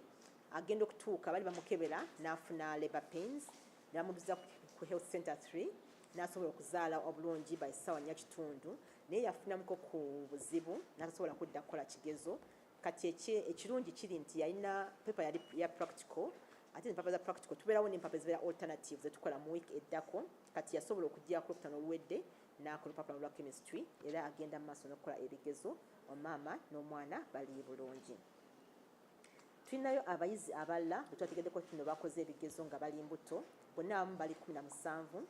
agenda okutuuka bali bamukebera n'afuna labor pains, n'amuduza ku health center 3 n'asobola okuzaala obulungi by ssaawa 4:30, naye yafunamuko ku buzibu n'atasobola kudda kukola kigezo. Kati ekirungi kiri nti yalina pepa ya practical, ate empapa za practical tubeerawo n'empapa ezibeera alternative zetukola mu wiiki eddako. Kati yasobola okujja ku Lwokutaano oluwedde n'akola olupapula lwa chemistry era agenda mu maaso n'okukola ebigezo. Omama n'omwana bali bulungi. Tulinayo abayizi abalala bwe twategeddeko kino bakoze ebigezo nga bali mbuto, bonna abamu bali 17.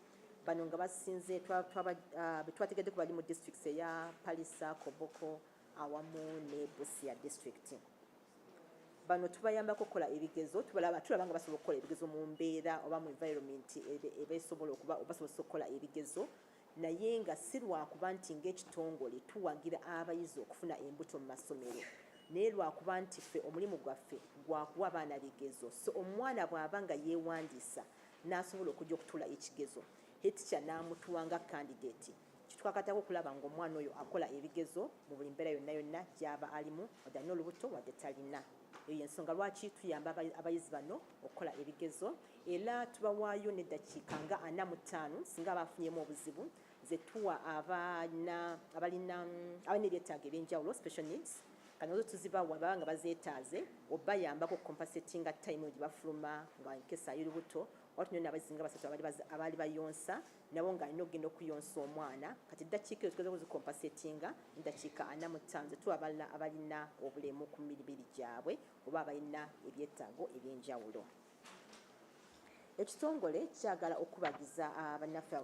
Bano nga basinze bwe twategeddeko bali mu districts eya Palisa, Koboko awamu ne Busia district. Bano tubayambako okukola ebigezo, tulaba nga basobola okukola ebigezo mu mbeera oba mu environment ebesobola okuba basobola okukola ebigezo, naye nga si lwakuba nti ng'ekitongole tuwagira abayizi okufuna embuto mu masomero, naye lwakuba nti ffe omulimu gwaffe gwakuwa abaana bigezo. So omwana bw'aba nga yeewandiisa n'asobola okujja okutuula ekigezo, teacher n'amutuwanga candidate, kitwakatako okulaba ng'omwana oyo akola ebigezo mu buli mbeera yonna gy'aba alimu, wadde alina olubuto wadde talina. Eyo y'ensonga lwaki tuyamba abayizi bano okukola ebigezo, era tubawaayo n'eddakiika nga 45 singa bafunyeemu obuzibu ze tuwa abalina ebyetaago eby'enjawulo special needs. Kano tuzibawa baba nga bazeetaaze obayambako compensatinga time gye bafuluma nga nkesa y'olubuto. Watu nyo abayizi nga basatu abali bayonsa nabo nga alina okugenda okuyonsa omwana, kati eddakiika ezo tugezaako kuzicompensatinga eddakiika 45 ze tuwa abalala abalina obulemu ku mibiri gyabwe oba abalina ebyetaago eby'enjawulo. Ekitongole kyagala okubagiza bannaffe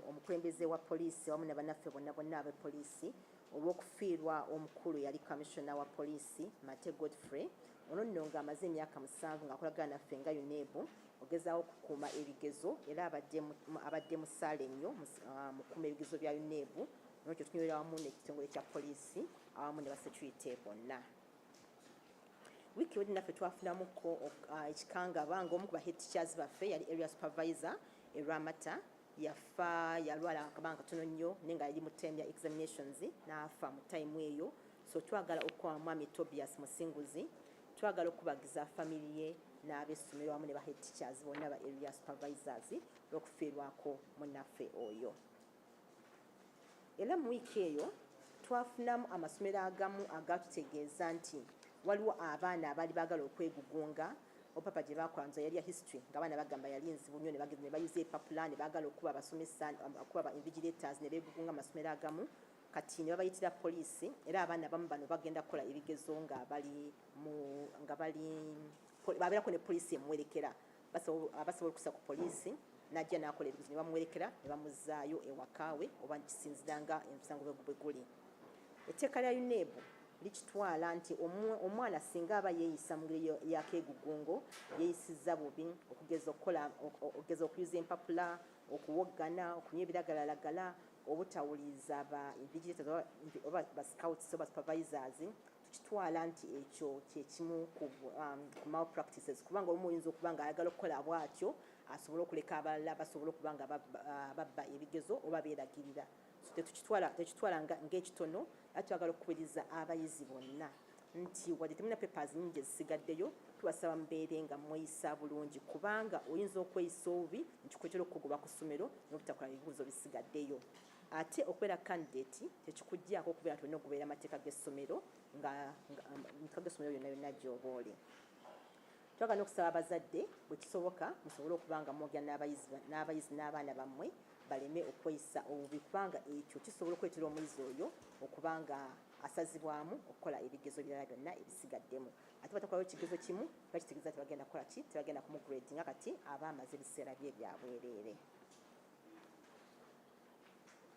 omukulembeze wa poliisi wamu ne bannaffe bonna ab'epoliisi olw'okufiirwa omukulu yali commissioner wa poliisi Mate Godfrey. Ono nno ng'amaze emyaka 7 ng'akolagana naffe nga UNEB ogezaawo okukuuma ebigezo era abadde mu ssaala ennyo mu kukuuma ebigezo bya UNEB. N'ekyo tunywerera wamu n'ekitongole kya poliisi awamu ne basecurity bonna. Wiiki ewedde naffe twafunamuko ekikangaba ng'omu ku head teachers baffe yali area supervisor Ramata yafa, yalwala akabanga katono nnyo naye nga yali mu time ya examinations n'afa mu time eyo. So twagala okuwa Mwami Tobias Musinguzi, twagala okubagiza family ye n'ab'essomero wamu ne ba head teachers bonna ba area supervisors olw'okufiirwako munnaffe oyo. Era mu wiiki eyo twafunamu amasomero agamu agatutegeeza nti waliwo abaana abali baagala okwegugunga. Opapa gye bakola nzo yali ya history ng'abaana bagamba yali nzibu nnyo ne bayuza epapula ne baagala okuba abasomesa okuba invigilators ne beegugunga amasomero agamu. Kati ne babayitira poliisi era abaana abamu bano bagenda kukola ebigezo babeerako ne poliisi emuwerekera, basobola okusa ku poliisi n'ajja n'akola ebigezo ne bamuwerekera ne bamuzaayo ewakaawe oba kisinzira nga omusango bwe guli. Etteeka lya UNEB likitwala nti omwana singa aba yeeyisa mu ngeri y'akeegugungo yeeyisizza bubi, okugeza okuyuza empapula, okuwoggana, okunywa ebiragalalagala, obutawuliza ba invigilators oba ba scouts oba supervisors, tukitwala nti ekyo kyekimu ku malpractices, kubanga omu oyinza okuba nga ayagala okukola bw'atyo asobole okuleka abalala basobole okuba nga babba ebigezo oba beeragirira. Tekitwala ng'ekitono, ate twagala okukubiriza abayizi bonna nti wadde temulina papers nnyingi ezisigaddeyo, tubasaba mubeere nga mweyisa bulungi kubanga oyinza okweyisa obubi nti kwetera okugoba ku ssomero n'obutakola ebibuuzo bisigaddeyo. ate okubeera candidate tekikuggyako okubeera nti olina okubeera amateeka g'essomero amateeka g'essomero yonna yonna gy'oba oli. Twagala n'okusaba abazadde bwe kisoboka musobole okuba nga mwogera n'abayizi n'abaana bammwe baleme okweyisa obubi, kubanga ekyo kisobola okuleetera omuyizi oyo okuba nga asazibwamu okukola ebigezo birala byonna ebisigaddemu. Ate batakolayo ekigezo kimu bakitegeeza nti bagenda kukola ki, tebagenda kumugradinga kati aba amaze ebiseera bye ebya bwereere.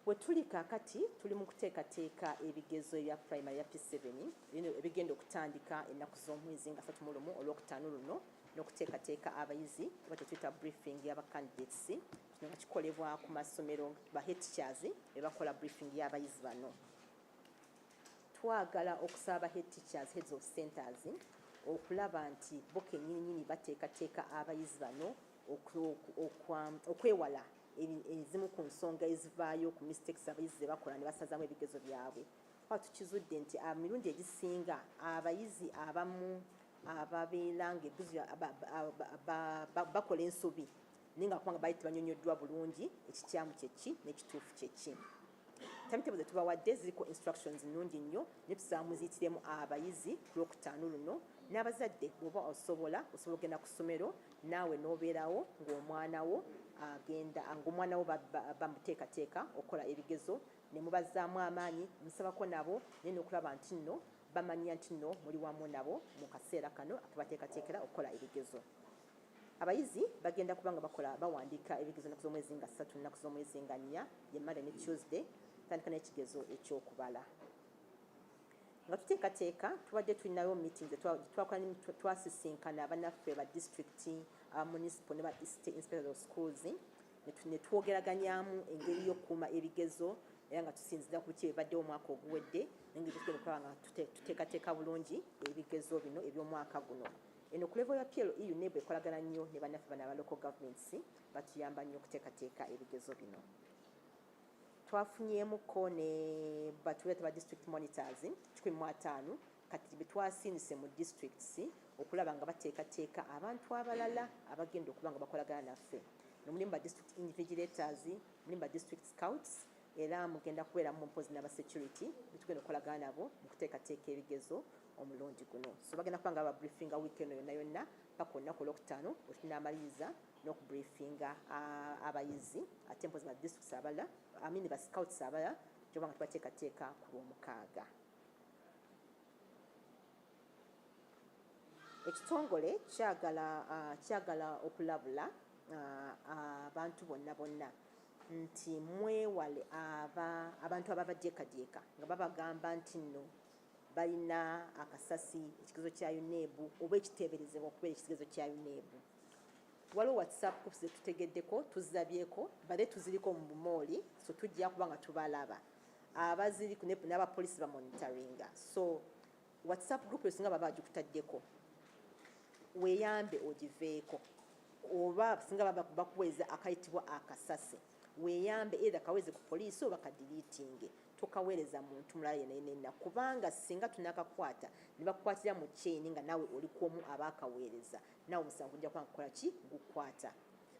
Bwe tuli kaakati tuli mu kuteekateeka ebigezo ebya primary ya P7 bino ebigenda okutandika ennaku z'omwezi nga 31 olwokutaano luno, n'okuteekateeka abayizi oba kyetuyita briefing y'abacandidates, kino nga kikolebwa ku masomero ba head teachers bakola briefing y'abayizi bano. Twagala okusaba head teachers, heads of centers, okulaba nti bo kennyini bateekateeka abayizi bano okwewala ezimu ku nsonga ezivaayo ku mistakes abayizi ze bakola ne basazaamu ebigezo byabwe. Kuba tukizudde nti mirundi egisinga abayizi abamu ababeera ng'ebigezo bakola ensobi naye nga kubanga baali tebanyonyoddwa bulungi ekikyamu kyeki n'ekituufu kyeki. Timetable ze tubawadde ziriko instructions nnungi nnyo ne tusaba muziyitiremu abayizi ku lwokutaano luno, n'abazadde bw'oba osobola okugenda ku ssomero naawe n'obeerawo ng'omwana wo bamuteekateeka okukola ebigezo ne mubazaamu amaanyi, musabako nabo naye n'okulaba nti nno bamanya nti nno muli wamu nabo mu kaseera kano akebateekateekera okukola ebigezo. Abayizi bagenda kuba nga bawandiika ebigezo ennaku z'omwezi nga 3, ennaku z'omwezi nga 4, ye Monday ne Tuesday, tandika n'ekigezo ekyokubala. Nga tuteekateeka tubadde tulinayo meetings twasisinkana abannaffe ba district, municipal ne ba inspectors of schools ne twogeraganyamu engeri y'okukuuma ebigezo era nga tusinzira ku biki ebibaddewo omwaka oguwedde n'engeri tugenda okulaba nga tuteekateeka bulungi ebigezo bino eby'omwaka guno. Eno ku level ya PLEU NEB ekolagana nnyo ne bannaffe bano aba local governments batuyamba nnyo okuteekateeka ebigezo bino. Twafunyemuko ne batuleeta ba district monitors 15 kati betwasindise mu districts okulaba nga bateekateeka abantu abalala abagenda okuba nga bakolagana naffe. Mulimu ba district invigilators, mulimu ba district scouts, era mugenda kubeera mu mpozi n'aba security betugenda okukolagana nabo mu kuteekateeka ebigezo omulundi guno. So bagenda kuba nga babriefinga weekend yonna yonna paka olunaku olwokutaano wetunaamaliriza n'okubriefinga abayizi ate mpozi ba districts abalala ba scouts abalala gyoba nga tubateekateeka ku lw'omukaaga. Ekitongole kyagala okulabula abantu bonna nti mwewale abantu ababadyekadyeka nga babagamba nti nno balina akasasi ekigezo kya UNEB oba ekiteeberezebwa okubeera ekigezo kya UNEB. Waliwo WhatsApp groups ze tutegeddeko tuzabyeko bale tuziriko mu bumooli, so tujja kuba nga tubalaba abaziri n'abapoliisi bamonitoringa. So WhatsApp group esinga baba bagikutaddeko weeyambe ogiveeko, oba singa baba bakuweeza akayitibwa akasasi weeyambe either kaweze ku poliisi oba kadiliitinge, tokaweereza muntu mulala yenna kubanga singa tunakakwata ne bakukwatira mu kyeni nga naawe oli kwomu abaakaweereza naawe omusango gujja kuba kukola ki gukwata.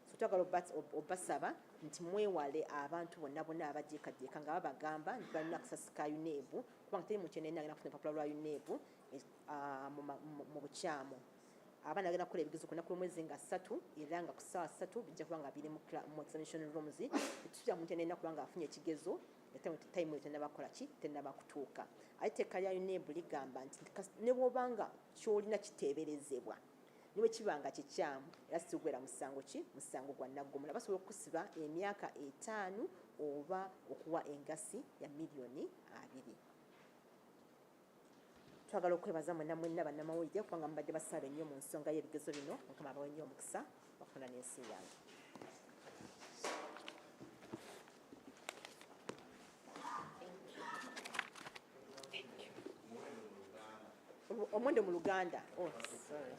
So twagala obasaba nti mwewale abantu bonna abajeekajeeka nga babagamba nti balina akasasi ka UNEB kubanga teri muntu yenna agenda kufuna empapula lwa UNEB mu bukyamu. Abaana bagenda kukola ebigezo ku lunaku lw'omwezi nga 3 era nga ku ssaawa 3 bijja kuba nga biri mu examination rooms. Tetutya muntu yenna kuba nga afunye ekigezo time eyo tennabakola ki tennabakutuuka. Ate etteeka lya UNEB ligamba nti ne bw'obanga ky'olina kiteeberezebwa ne bwe kiba nga kikyamu era sigwera musango ki musango gwa nnaggumula, basobola okukusiba emyaka 5 oba okuwa engasi ya $2 million. Twagala okwebaza mwenna bannamawulire kubanga mubadde basala ennyo mu nsonga y'ebigezo bino. Mukama abawe nnyo omukisa bafuna n'ensi yange. Omwendo mu Luganda. Oh, sorry.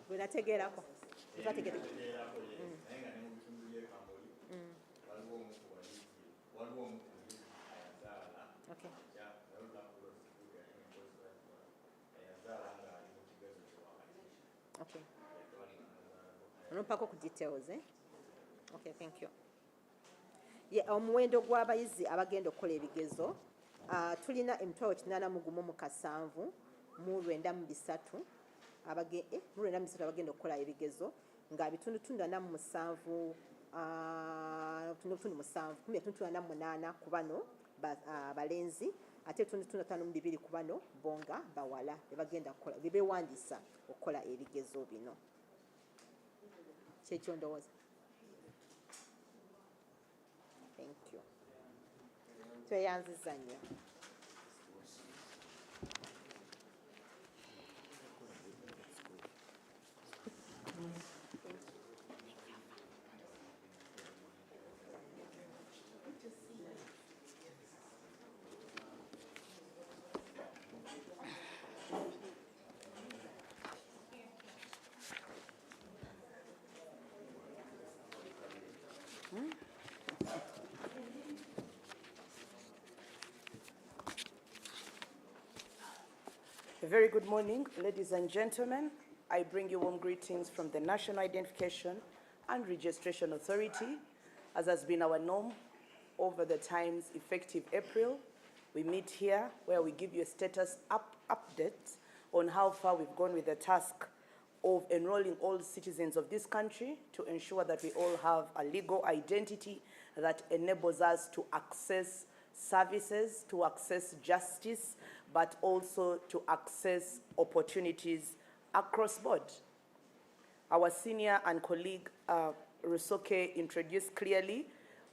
Bwe nategeerako twategereko Okay. Onompako ku details, eh? Okay, thank you. Yeah, omuwendo gw'abayizi abagenda okukola ebigezo tulina emitwalo 8,173 mu 9,3 abagenda okukola ebigezo nga bitundutundu 47 8 ku bano balenzi ate ebitundutundu 52 ku bano bonga bawala bebagenda kukola bebewandiisa okukola ebigezo bino. Kyekyo ndowooza. Thank you. Tweyanziza nnyo. A very good morning, ladies and gentlemen. I bring you warm greetings from the National Identification and Registration Authority. As has been our norm over the times effective April, we meet here where we give you a status update on how far we've gone with the task of enrolling all citizens of this country to ensure that we all have a legal identity that enables us to access services, to access justice, but also to access opportunities across board. Our senior and colleague Rusoke introduced clearly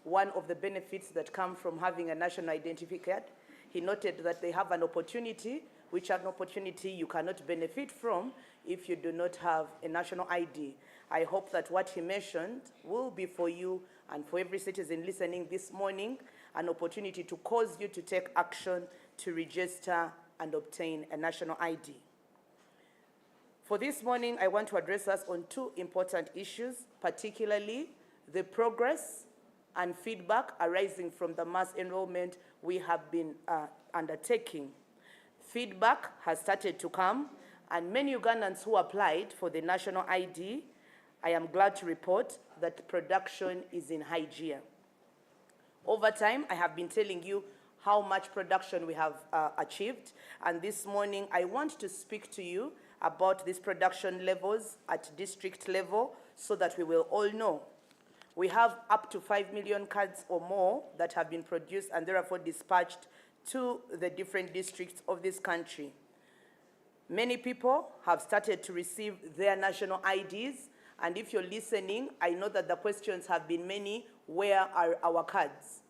one of the benefits that come from having a national identity card. He noted that they have an opportunity, which an opportunity you cannot benefit from if you do not have a national ID. I hope that what he mentioned will be for you and for every citizen listening this morning an opportunity to cause you to take action to register and obtain a national ID. For this morning, I want to address us on two important issues, particularly the progress and feedback arising from the mass enrollment we have been undertaking. Feedback has started to come, and many Ugandans who applied for the national ID, I am glad to report that production is in high gear. Over time, I have been telling you how much production we have achieved, and this morning I want to speak to you about these production levels at district level so that we will all know. We have up to 5 million cards or more that have been produced and therefore dispatched to the different districts of this country. Many people have started to receive their national IDs, and if you're listening, I know that the questions have been many: where are our cards?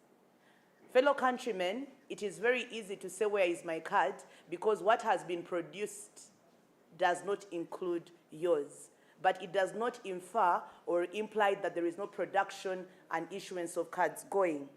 Fellow countrymen, it is very easy to say, where is my card? Because what has been produced does not include yours. But it does not infer or imply that there is no production and issuance of cards going.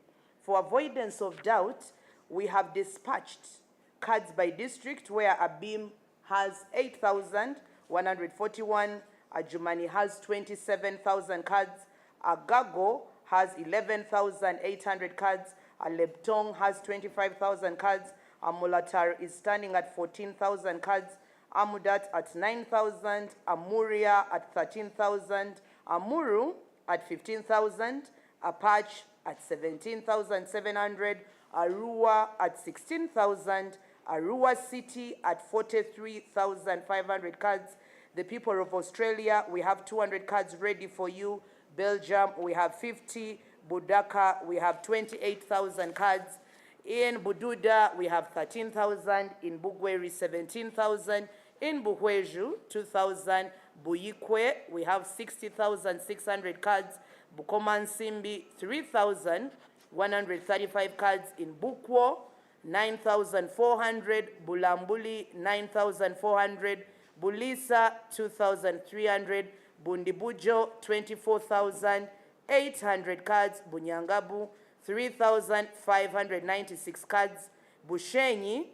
For avoidance of doubt, we have dispatched cards by district, where Abim has 8,141, Ajumani has 27,000 cards, Agago has 11,800 cards, Aleptong has 25,000 cards, Amulatar is standing at 14,000 cards, Amudat at 9,000, Amuria at 13,000, Amuru at 15,000, Apache at 17,700, Arua at 16,000, Arua City at 43,500 cards. The people of Australia, we have 200 cards ready for you. Belgium, we have 50. Budaka, we have 28,000 cards. In Bududa, we have 13,000. In Bugweri, 17,000. In Buhweju, 2,000. Buyikwe, we have 60,600 cards. Bukomansimbi, 3,135 cards. In Bukwo, 9,400. Bulambuli, 9,400. Bulisa, 2,300. Bundibujo, 24,800 cards. Bunyangabu, 3,596 cards. Bushenyi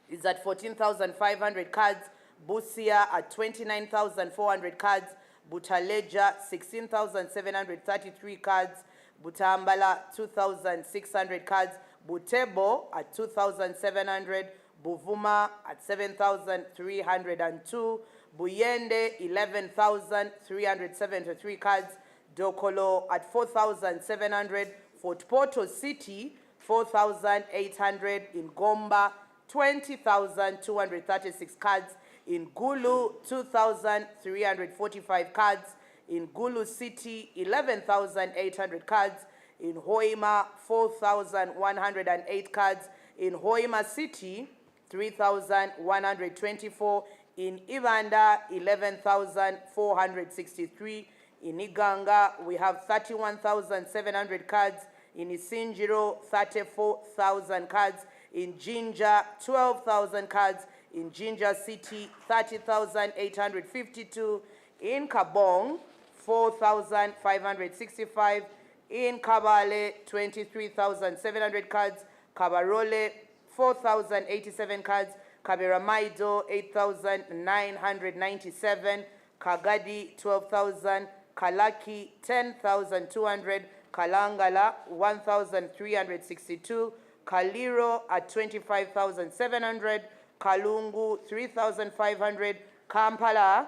is at 14,500 cards. Busia at 29,400 cards. Butaleja, 16,733 cards. Butambala, 2,600 cards. Butebo at 2,700. Buvuma at 7,302. Buyende 11,373 cards, Dokolo at 4,700, Fort Portal City 4,800, in Gomba 20,236 cards, in Gulu 2,345 cards, in Gulu City 11,800 cards, in Hoima 4,108 cards, in Hoima City 3,124, in Ibanda 11,463, in Iganga we have 31,700 cards, in Isinjiro 34,000 cards, in Jinja 12,000 cards, in Jinja City 30,852, in Kabong 4,565, in Kabale 23,700 cards, Kabarole 4,087 cards, Kaberamaido 8,997, Kagadi 12,000, Kalaki 10,200, Kalangala 1,362, Kaliro at 25,700, Kalungu 3,500, Kampala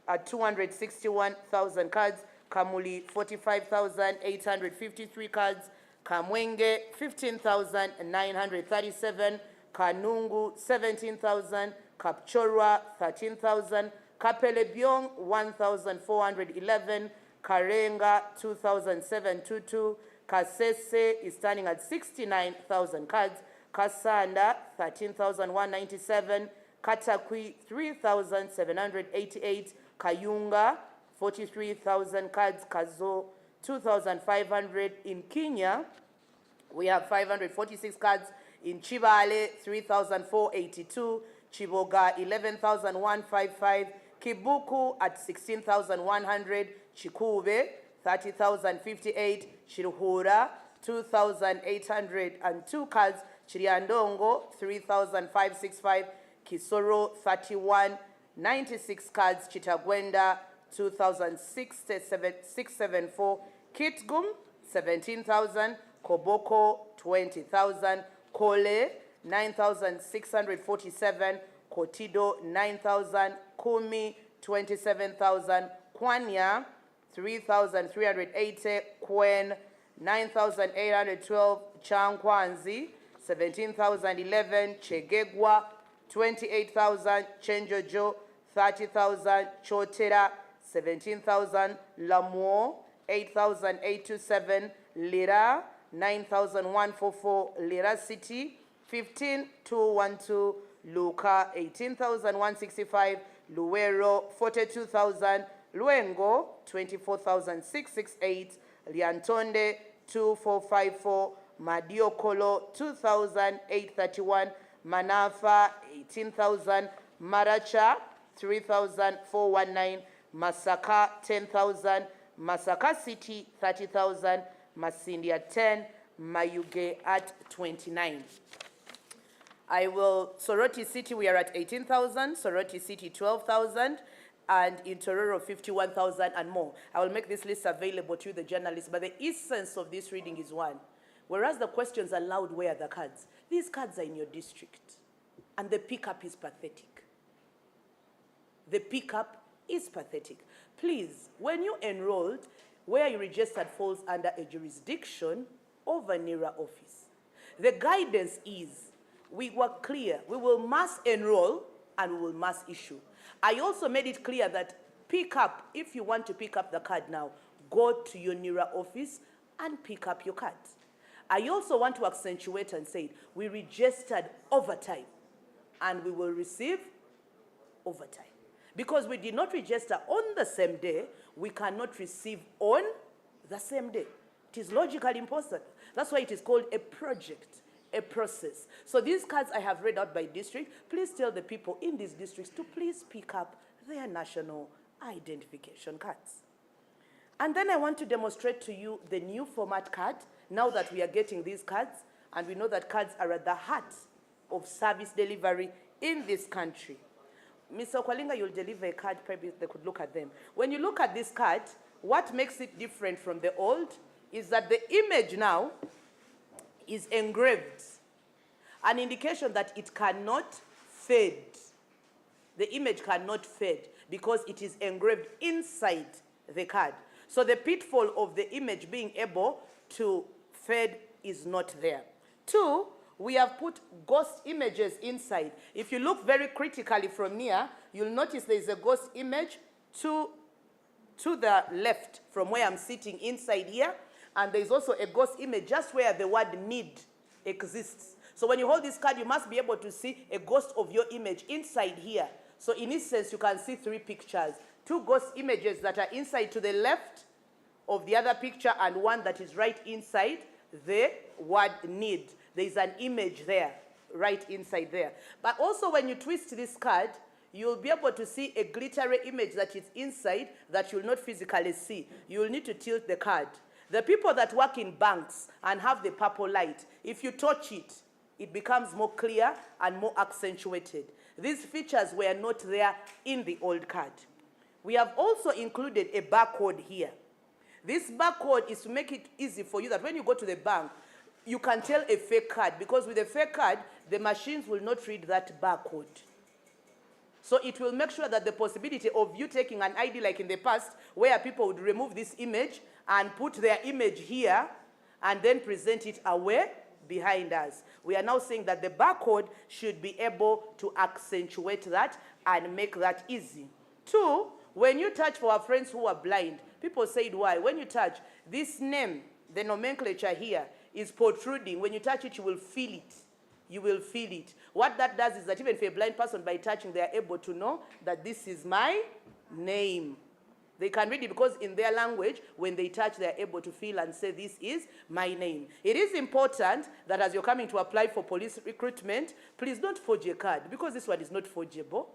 at 261,000 cards, Kamuli 45,853 cards, Kamwenge 15,937, Kanungu 17,000, Kapchorwa 13,000, Kapelebyong 1,411, Karenga 2,722, Kasese is standing at 69,000 cards, Kasanda 13,197, Katakwi 3,788, Kayunga 43,000 cards, Kazo 2,500. In Kenya, we have 546 cards. In Chibale, 3,482. Chiboga, 11,155. Kibuku at 16,100. Chikube, 30,058. Chiruhura, 2,802 cards. Chiriandongo, 3,565. Kisoro, 31,96 cards. Chitagwenda, 2,674. Kitgum, 17,000. Koboko, 20,000. Kole, 9,647. Kotido, 9,000. Kumi, 27,000. Kwanya, 3,380. Kwen, 9,812. Changwanzi, 17,011. Chegegwa, 28,000. Chenjojo, 30,000. Chotera, 17,000. Lamuo, 8,827. Lira, 9,144. Lira City, 15,212. Luka, 18,165. Luero, 42,000. Luengo, 24,668. Liantonde, 2,454. Madiokolo, 2,831. Manafa, 18,000. Maracha, 3,419. Masaka, 10,000. Masaka City, 30,000. Masindi at 10. Mayuge at 29. Soroti City, we are at 18,000. Soroti City, 12,000. And in Tororo, 51,000 and more. I will make this list available to the journalists, but the essence of this reading is one. Whereas the questions are loud, where are the cards? These cards are in your district, and the pickup is pathetic. The pickup is pathetic. Please, when you enrolled, where you registered falls under a jurisdiction of a NERA office. The guidance is, we were clear, we will mass enroll and we will mass issue. I also made it clear that pick up, if you want to pick up the card now, go to your NERA office and pick up your card. I also want to accentuate and say, we registered overtime and we will receive overtime. Because we did not register on the same day, we cannot receive on the same day. It is logically impossible. That's why it is called a project, a process. So these cards I have read out by district. Please tell the people in these districts to please pick up their national identification cards. And then I want to demonstrate to you the new format card, now that we are getting these cards, and we know that cards are at the heart of service delivery in this country. Mr. Kwalinga, you'll deliver a card, perhaps they could look at them. When you look at this card, what makes it different from the old is that the image now is engraved, an indication that it cannot fade. The image cannot fade. because it is engraved inside the card. So the pitfall of the image being able to fade is not there. 2, we have put ghost images inside. If you look very critically from here, you'll notice there is a ghost image to the left from where I'm sitting inside here, and there's also a ghost image just where the word need exists. So when you hold this card, you must be able to see a ghost of your image inside here. So in this sense, you can see 3 pictures. 2 ghost images that are inside to the left of the other picture, and 1 that is right inside the word need. There is an image there, right inside there. But also when you twist this card, you'll be able to see a glittery image that is inside that you'll not physically see. You'll need to tilt the card. The people that work in banks and have the purple light, if you touch it, it becomes more clear and more accentuated. These features were not there in the old card. We have also included a barcode here. This barcode is to make it easy for you that when you go to the bank, you can tell a fake card, because with a fake card, the machines will not read that barcode. So it will make sure that the possibility of you taking an ID like in the past, where people would remove this image and put their image here and then present it away behind us. We are now saying that the barcode should be able to accentuate that and make that easy. 2, when you touch, for our friends who are blind, people said why? When you touch, this name, the nomenclature here, is protruding. When you touch it, you will feel it. You will feel it. What that does is that even for a blind person, by touching, they are able to know that this is my name. They can read it because in their language, when they touch, they are able to feel and say, this is my name. It is important that as you're coming to apply for police recruitment, please don't forge a card, because this one is not forgeable.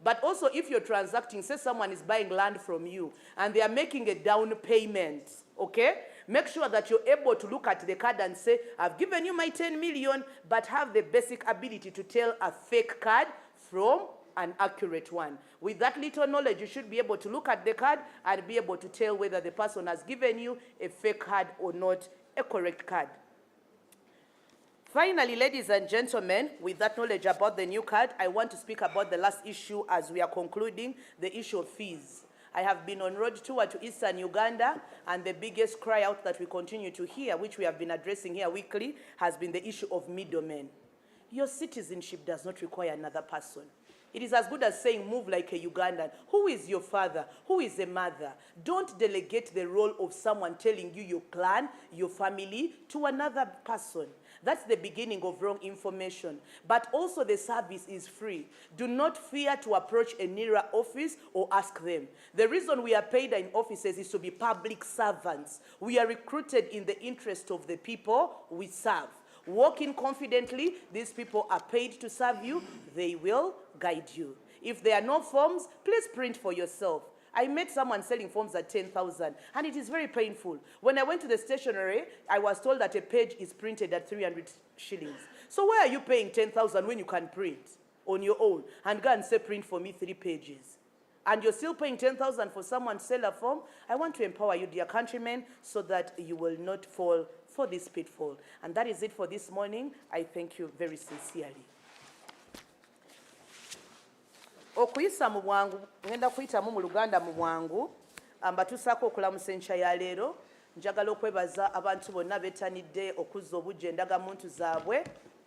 But also, if you're transacting, say someone is buying land from you and they are making a down payment, okay? Make sure that you're able to look at the card and say, I've given you my 10 million, but have the basic ability to tell a fake card from an accurate one. With that little knowledge, you should be able to look at the card and be able to tell whether the person has given you a fake card or not a correct card. Finally, ladies and gentlemen, with that knowledge about the new card, I want to speak about the last issue as we are concluding, the issue of fees. I have been on road tour to Eastern Uganda, and the biggest cry out that we continue to hear, which we have been addressing here weekly, has been the issue of middlemen. Your citizenship does not require another person. It is as good as saying, move like a Ugandan. Who is your father? Who is a mother? Don't delegate the role of someone telling you your clan, your family, to another person. That's the beginning of wrong information. But also the service is free. Do not fear to approach a NERA office or ask them. The reason we are paid in offices is to be public servants. We are recruited in the interest of the people we serve. Walk in confidently. These people are paid to serve you. They will guide you. If there are no forms, please print for yourself. I met someone selling forms at 10,000, and it is very painful. When I went to the stationery, I was told that a page is printed at 300 shillings. So why are you paying 10,000 when you can print on your own and go and say print for me 3 pages? And you're still paying 10,000 for someone to sell a form? I want to empower you, dear countrymen, so that you will not fall for this pitfall. And that is it for this morning. I thank you very sincerely. Okuyisa mu bwangu, ngenda kuyitamu mu Luganda mu bwangu, mbatusaako okulamusa enkya ya leero. Njagala okwebaza abantu bonna bettanidde okuzza obujja endagamuntu zaabwe,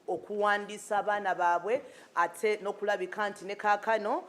okuwandiisa abaana baabwe, ate n'okulabika nti ne kaakano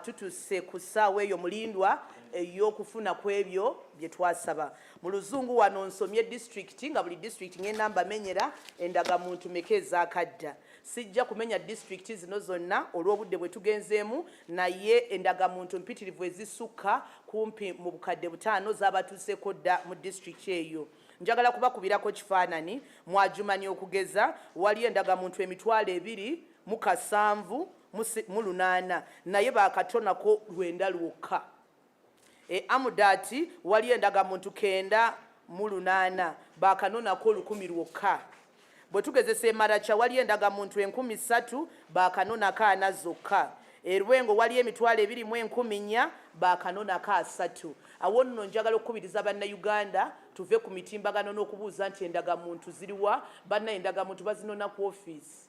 tutuuse ku ssaawa eyo mulindwa ey'okufuna ku ebyo bye twasaba. Mu Luzungu wano nsomye disitulikiti, nga buli disitulikiti ngenda mbamenyera endagamuntu meka ezaakadda. Sijja kumenya disitulikiti zino zonna olw'obudde bwe tugenzeemu, naye endagamuntu mpitirivu ezisukka kumpi mu bukadde 5 z'abatuuseeko dda mu disitulikiti eyo. Njagala kubakubirako kifaananyi, mwajumanya okugeza, wali endagamuntu 2,207 naye baakatonako 9 lwokka. Amudaati wali endagamuntu 908 baakanonako 1,000 lwokka. Bwe tugezesa Maracha wali endagamuntu 3,000 baakanonako 4 zokka. Erwengo wali emitwalo 2,400 baakanonako 3. Awo nno njagala okukubiriza bannayuganda tuve ku mitimbagano n'okubuuza nti endagamuntu ziriwa, banna endagamuntu bazinona ku ofiisi.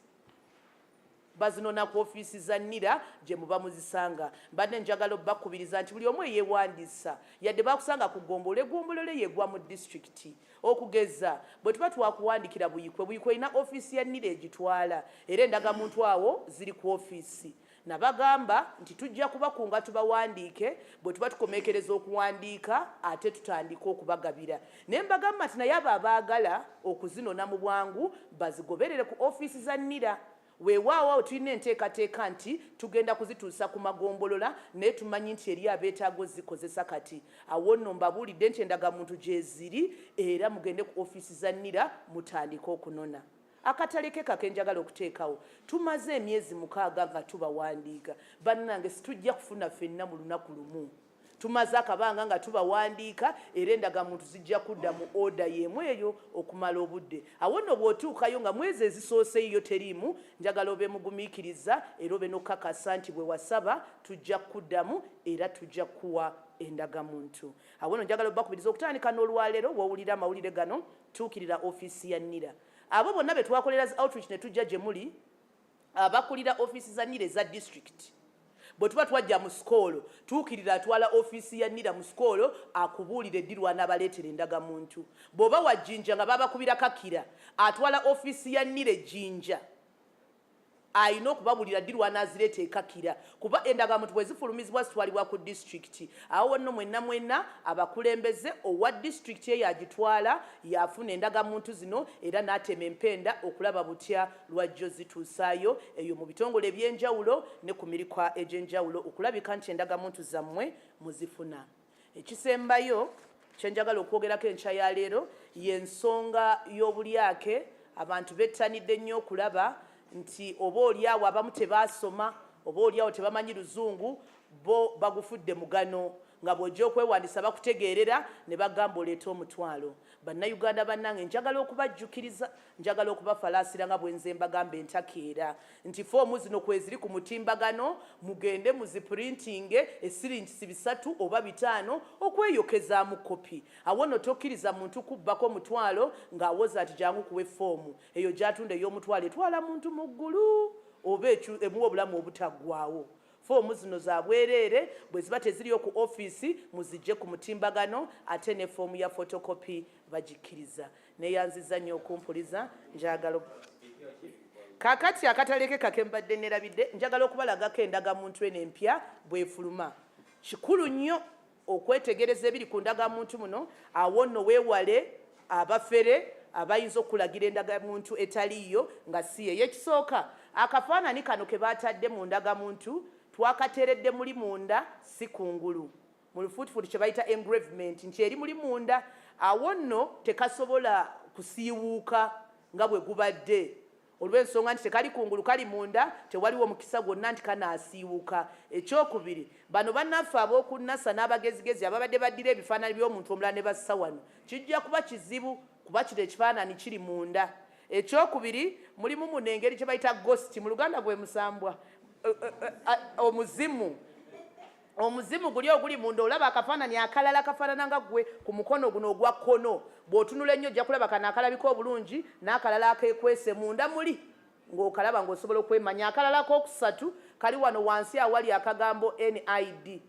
bazinona ku ofiisi za NIRA gye muba muzisanga. Mbadde njagala obbakubiriza nti buli omu eyeewandiisa yadde bakusanga ku ggombolola, eggombolola yegwa mu disitulikiti. Okugeza bwe tuba twakuwandikira buyikwe ina ofiisi ya NIRA egitwala era endagamuntu awo ziri ku ofiisi. Nabagamba nti tujja kubakunga tubawandiike bwe tuba tukomekereza okuwandiika ate tutandika okubagabira. Naye mbagamba nti naye abo abaagala okuzinona mu bwangu bazigoberere ku ofiisi za NIRA. Weewaawo tulina enteekateeka nti tugenda kuzituusa ku magombolola naye tumanyi nti eri abeetaaga ozikozesa kati. Awo nno mbabuulidde nti endagamuntu gye ziri era mugende ku ofiisi za NIRA mutandike okunona. Akatale ke kakenjagala okuteekawo tumaze emyezi 6 nga tubawandiika. Bannange situjja kufuna ffenna mu lunaku lumu. Tumaze akabanga nga tubawandiika era endagamuntu zijja kudda mu oda y'emu eyo okumala obudde. Awo nno bw'otuukayo nga mwezi ezisooseyo teriimu, njagala obe mugumiikiriza era obe n'okukakasa nti bwe wasaba tujja kuddamu era tujja kuwa endagamuntu. Awo nno njagala obbakubiriza okutandika n'olwaleero w'owulira amawulire gano tuukirira ofiisi ya NIRA. Abo bonna be twakolera outreach ne tujja gye muli abakulira ofiisi za NIRA eza district. Bwe tuba twajja mu sikoolo tuukirira atwala ofiisi ya NIRA mu sikoolo akubuulire eddirwa n'abaleetera endagamuntu. Bw'oba wa Jjinja nga babakubira Kakira atwala ofiisi ya NIRA Jjinja ayina okubabuulira ddirwa n'azireeta Kakira kuba endagamuntu bwe zifulumizibwa zitwalibwa ku disitulikiti. Awo nno mwenna abakulembeze owa disitulikiti eyo agitwala yafuna endagamuntu zino era n'atema empenda okulaba butya lwajjo zituusaayo eyo mu bitongole eby'enjawulo ne ku mirikwa egy'enjawulo okulabika nti endagamuntu zammwe muzifuna. Ekisembayo kyenjagala okwogerako enkya ya leero y'ensonga y'obulyake. Abantu bettanidde nnyo okulaba nti oba oliawo abamu tebaasoma oba oliawo tebamanyi Luzungu bo bagufudde mugano nga bw'ojja okwewandiisa bakutegeerera ne bagamba oleeta omutwalo. Bannayuganda bannange njagala okubajjukiriza, njagala okubafalaasira nga bwe nze mbagamba entakeera nti foomu zino kweziri ku mutimbagano mugende muziprintinge esiringisi 3 oba 5 okweyokezaamu kopi. Awo nno tokkiriza muntu kubbako mutwalo ng'awoza ati jangu kuwe foomu eyo gy'atunda ey'omutwalo etwala muntu mu ggulu oba emuwa obulamu obutaggwaawo. Foomu zino za bwereere bwe ziba teziriyo ku ofiisi muzijje ku mutimbagano ate ne foomu ya fotokopi bagikkiriza. Neeyanziza nnyo okumpuliza njagala kaakati akatale ke kake mbadde nerabidde njagala okubalagako endagamuntu eno empya bwefuluma. Kikulu nnyo okwetegereza ebiri ku ndagamuntu muno. Awo nno weewale abafere abayinza okulagira endagamuntu etaliiyo nga si ye. Ekisooka akafaanani kano ke baatadde mu ndagamuntu twakateredde muli munda si kungulu mu lufuutifuuti kye bayita engravement nti eri muli munda. Awo nno tekasobola kusiiwuuka nga bwe gubadde olw'ensonga nti tekali kungulu kali munda tewaliwo mukisa gwonna nti kanaasiiwuuka. Ekyokubiri bano bannaffe ab'okunnasa n'abagezigezi ababadde baddira ebifaananyi by'omuntu omulala ne bassa wano kijja kuba kizibu kuba kino ekifaananyi kiri munda. Ekyokubiri mulimu muno engeri kye bayita ghost mu Luganda bwe musambwa omuzimu guli oguli munda olaba akafaananyi akalala kafaanana nga ggwe ku mukono guno ogwa kkono bw'otunula ennyo ojja kulaba kano akalabika obulungi n'akalala akeekwese munda muli ng'okalaba ng'osobola okwemanya. Akalala k'okusatu kali wano wansi awali akagambo NID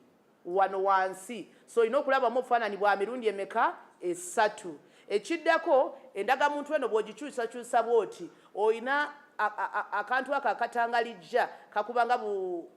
wano wansi, so olina okulabamu obufaananyi bwa mirundi emeka 3. Ekiddako endagamuntu eno bw'ogikyusakyusa bw'oti olina akantu ako akatangalijja kakubanga bu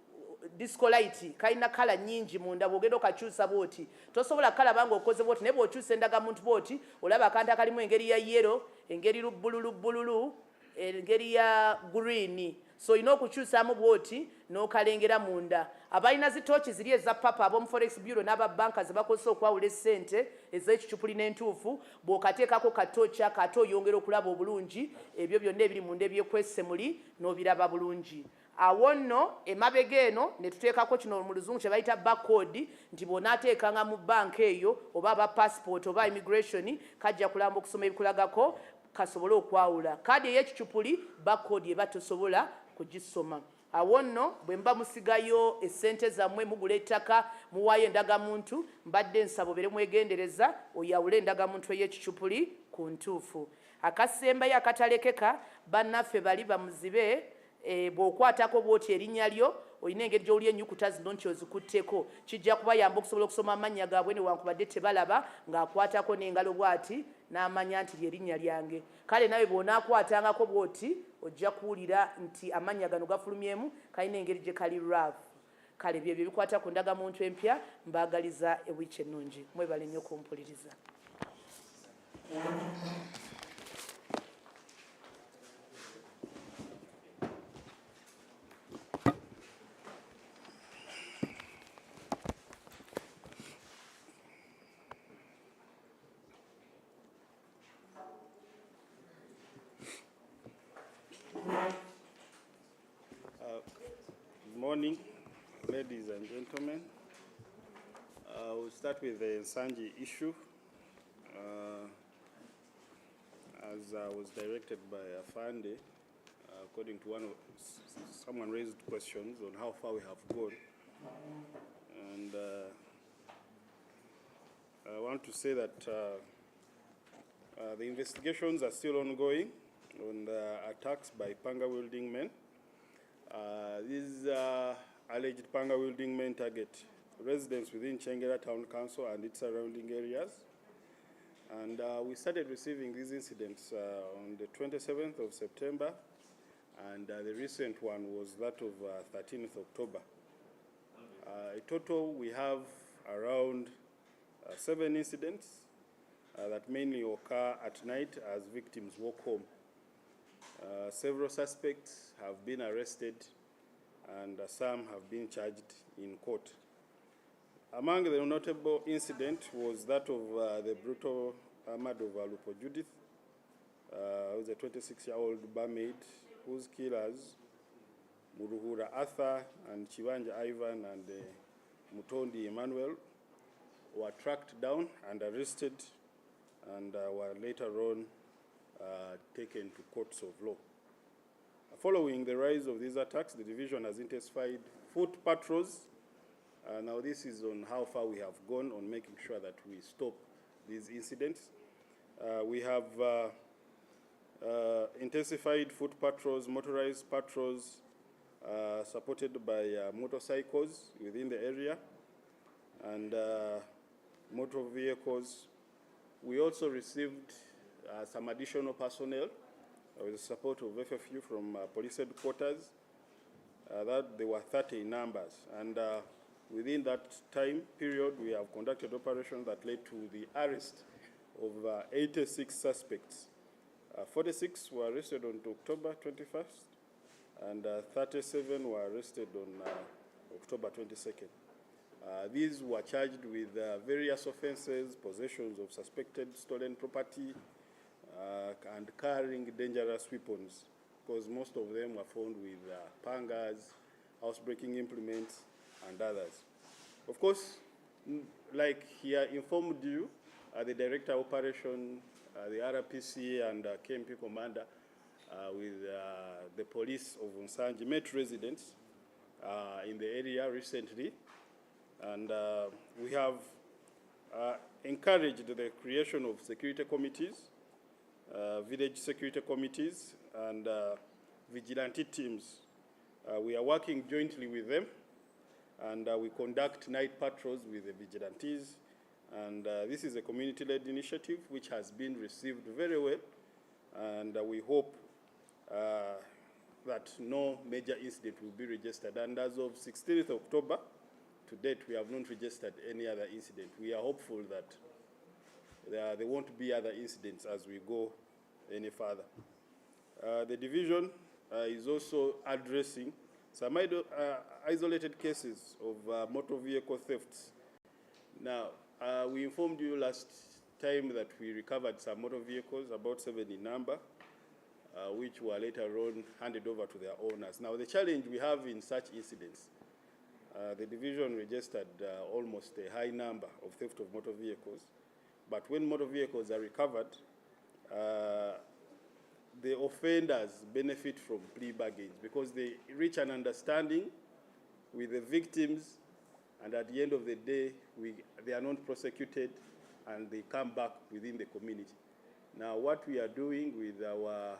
disco light kalina kala nyingi munda bw'ogenda okakyusa bw'oti tosobola kalaba ng'okoze bw'oti naye bw'okyusa endagamuntu bw'oti olaba akantu akalimu engeri ya yellow, engeri bbululu, engeri ya green. So olina okukyusaamu bw'oti n'okalengera munda. Abalina zitooki ziri eza papa ab'omu forex bureau n'ababanka ze bakozesa okwawula essente ez'ekicupuli n'entuufu bw'okateekako katooki ate oyongera okulaba obulungi ebyo byonna ebiri munda ebyekwese muli n'obiraba bulungi. Awo nno emabega eno ne tuteekako kino mu Luzungu kye bayita barcode nti bw'onaateekanga mu banka eyo oba aba passport oba immigration kajja kulamba okusoma ebikulagako kasobole okwawula. Kaadi ey'ekicupuli barcode eba tosobola kugisoma. Awo nno bwe mba musigayo essente zammwe mugula ettaka muwaayo endagamuntu mbadde nsaba obeere mwegendereza oyawule endagamuntu ey'ekicupuli ku ntuufu. Akasembayo akatalekeka bannaffe bali bamuzibe bw'okwatako bw'oti erinnya lyo olina engeri gy'oli ennyukuta zino nti ozikutteko kijja kubayamba okusobola okusoma amannya gaabwe newankubadde tebalaba ng'akwatako n'engalo bw'ati n'amanya nti lyerinnya lyange. Kale nawe bw'onaakwatangako bw'oti ojja kuwulira nti amannya gano gafulumyemu kalina engeri gye kali raavu. Kale byebyo bikwata ku ndagamuntu empya, mbaagaliza ewiiki ennungi. Mwebale nnyo okumpuliriza. Good morning, ladies and gentlemen. We'll start with the Nsanji issue. As was directed by Afande, according to someone raised questions on how far we have gone. And I want to say that the investigations are still ongoing on the attacks by panga-wielding men. These alleged panga-wielding men target residents within Chengera Town Council and its surrounding areas. And we started receiving these incidents on the 27th of September, and the recent one was that of 13th October. In total, we have around 7 incidents that mainly occur at night as victims walk home. Several suspects have been arrested and some have been charged in court. Among the notable incident was that of the brutal murder of Lupo Judith, who was a 26-year-old barmaid whose killers, Muruhura Arthur and Chiwanja Ivan and Mutondi Emmanuel, were tracked down and arrested and were later on taken to courts of law. Following the rise of these attacks, the division has intensified foot patrols. Now this is on how far we have gone on making sure that we stop these incidents. We have intensified foot patrols, motorized patrols, supported by motorcycles within the area and motor vehicles. We also received some additional personnel with the support of FFU from police headquarters. That there were 30 in numbers, and within that time period, we have conducted operations that led to the arrest of 86 suspects. 46 were arrested on October 21st, and 37 were arrested on October 22nd. These were charged with various offenses, possessions of suspected stolen property, and carrying dangerous weapons, because most of them were found with pangas, housebreaking implements, and others. Of course, like he informed you, the Director of Operation, the RPC, and KMP Commander with the police of Nsanji met residents in the area recently, and we have encouraged the creation of security committees, village security committees, and vigilante teams. We are working jointly with them, and we conduct night patrols with the vigilantes. And this is a community-led initiative which has been received very well, and we hope that no major incident will be registered. And as of 16th October, to date, we have not registered any other incident. We are hopeful that there won't be other incidents as we go any further. The division is also addressing some isolated cases of motor vehicle thefts. Now, we informed you last time that we recovered some motor vehicles, about 7 in number, which were later on handed over to their owners. Now, the challenge we have in such incidents, the division registered almost a high number of theft of motor vehicles. But when motor vehicles are recovered, the offenders benefit from plea bargains because they reach an understanding with the victims, and at the end of the day, they are not prosecuted and they come back within the community. Now, what we are doing with our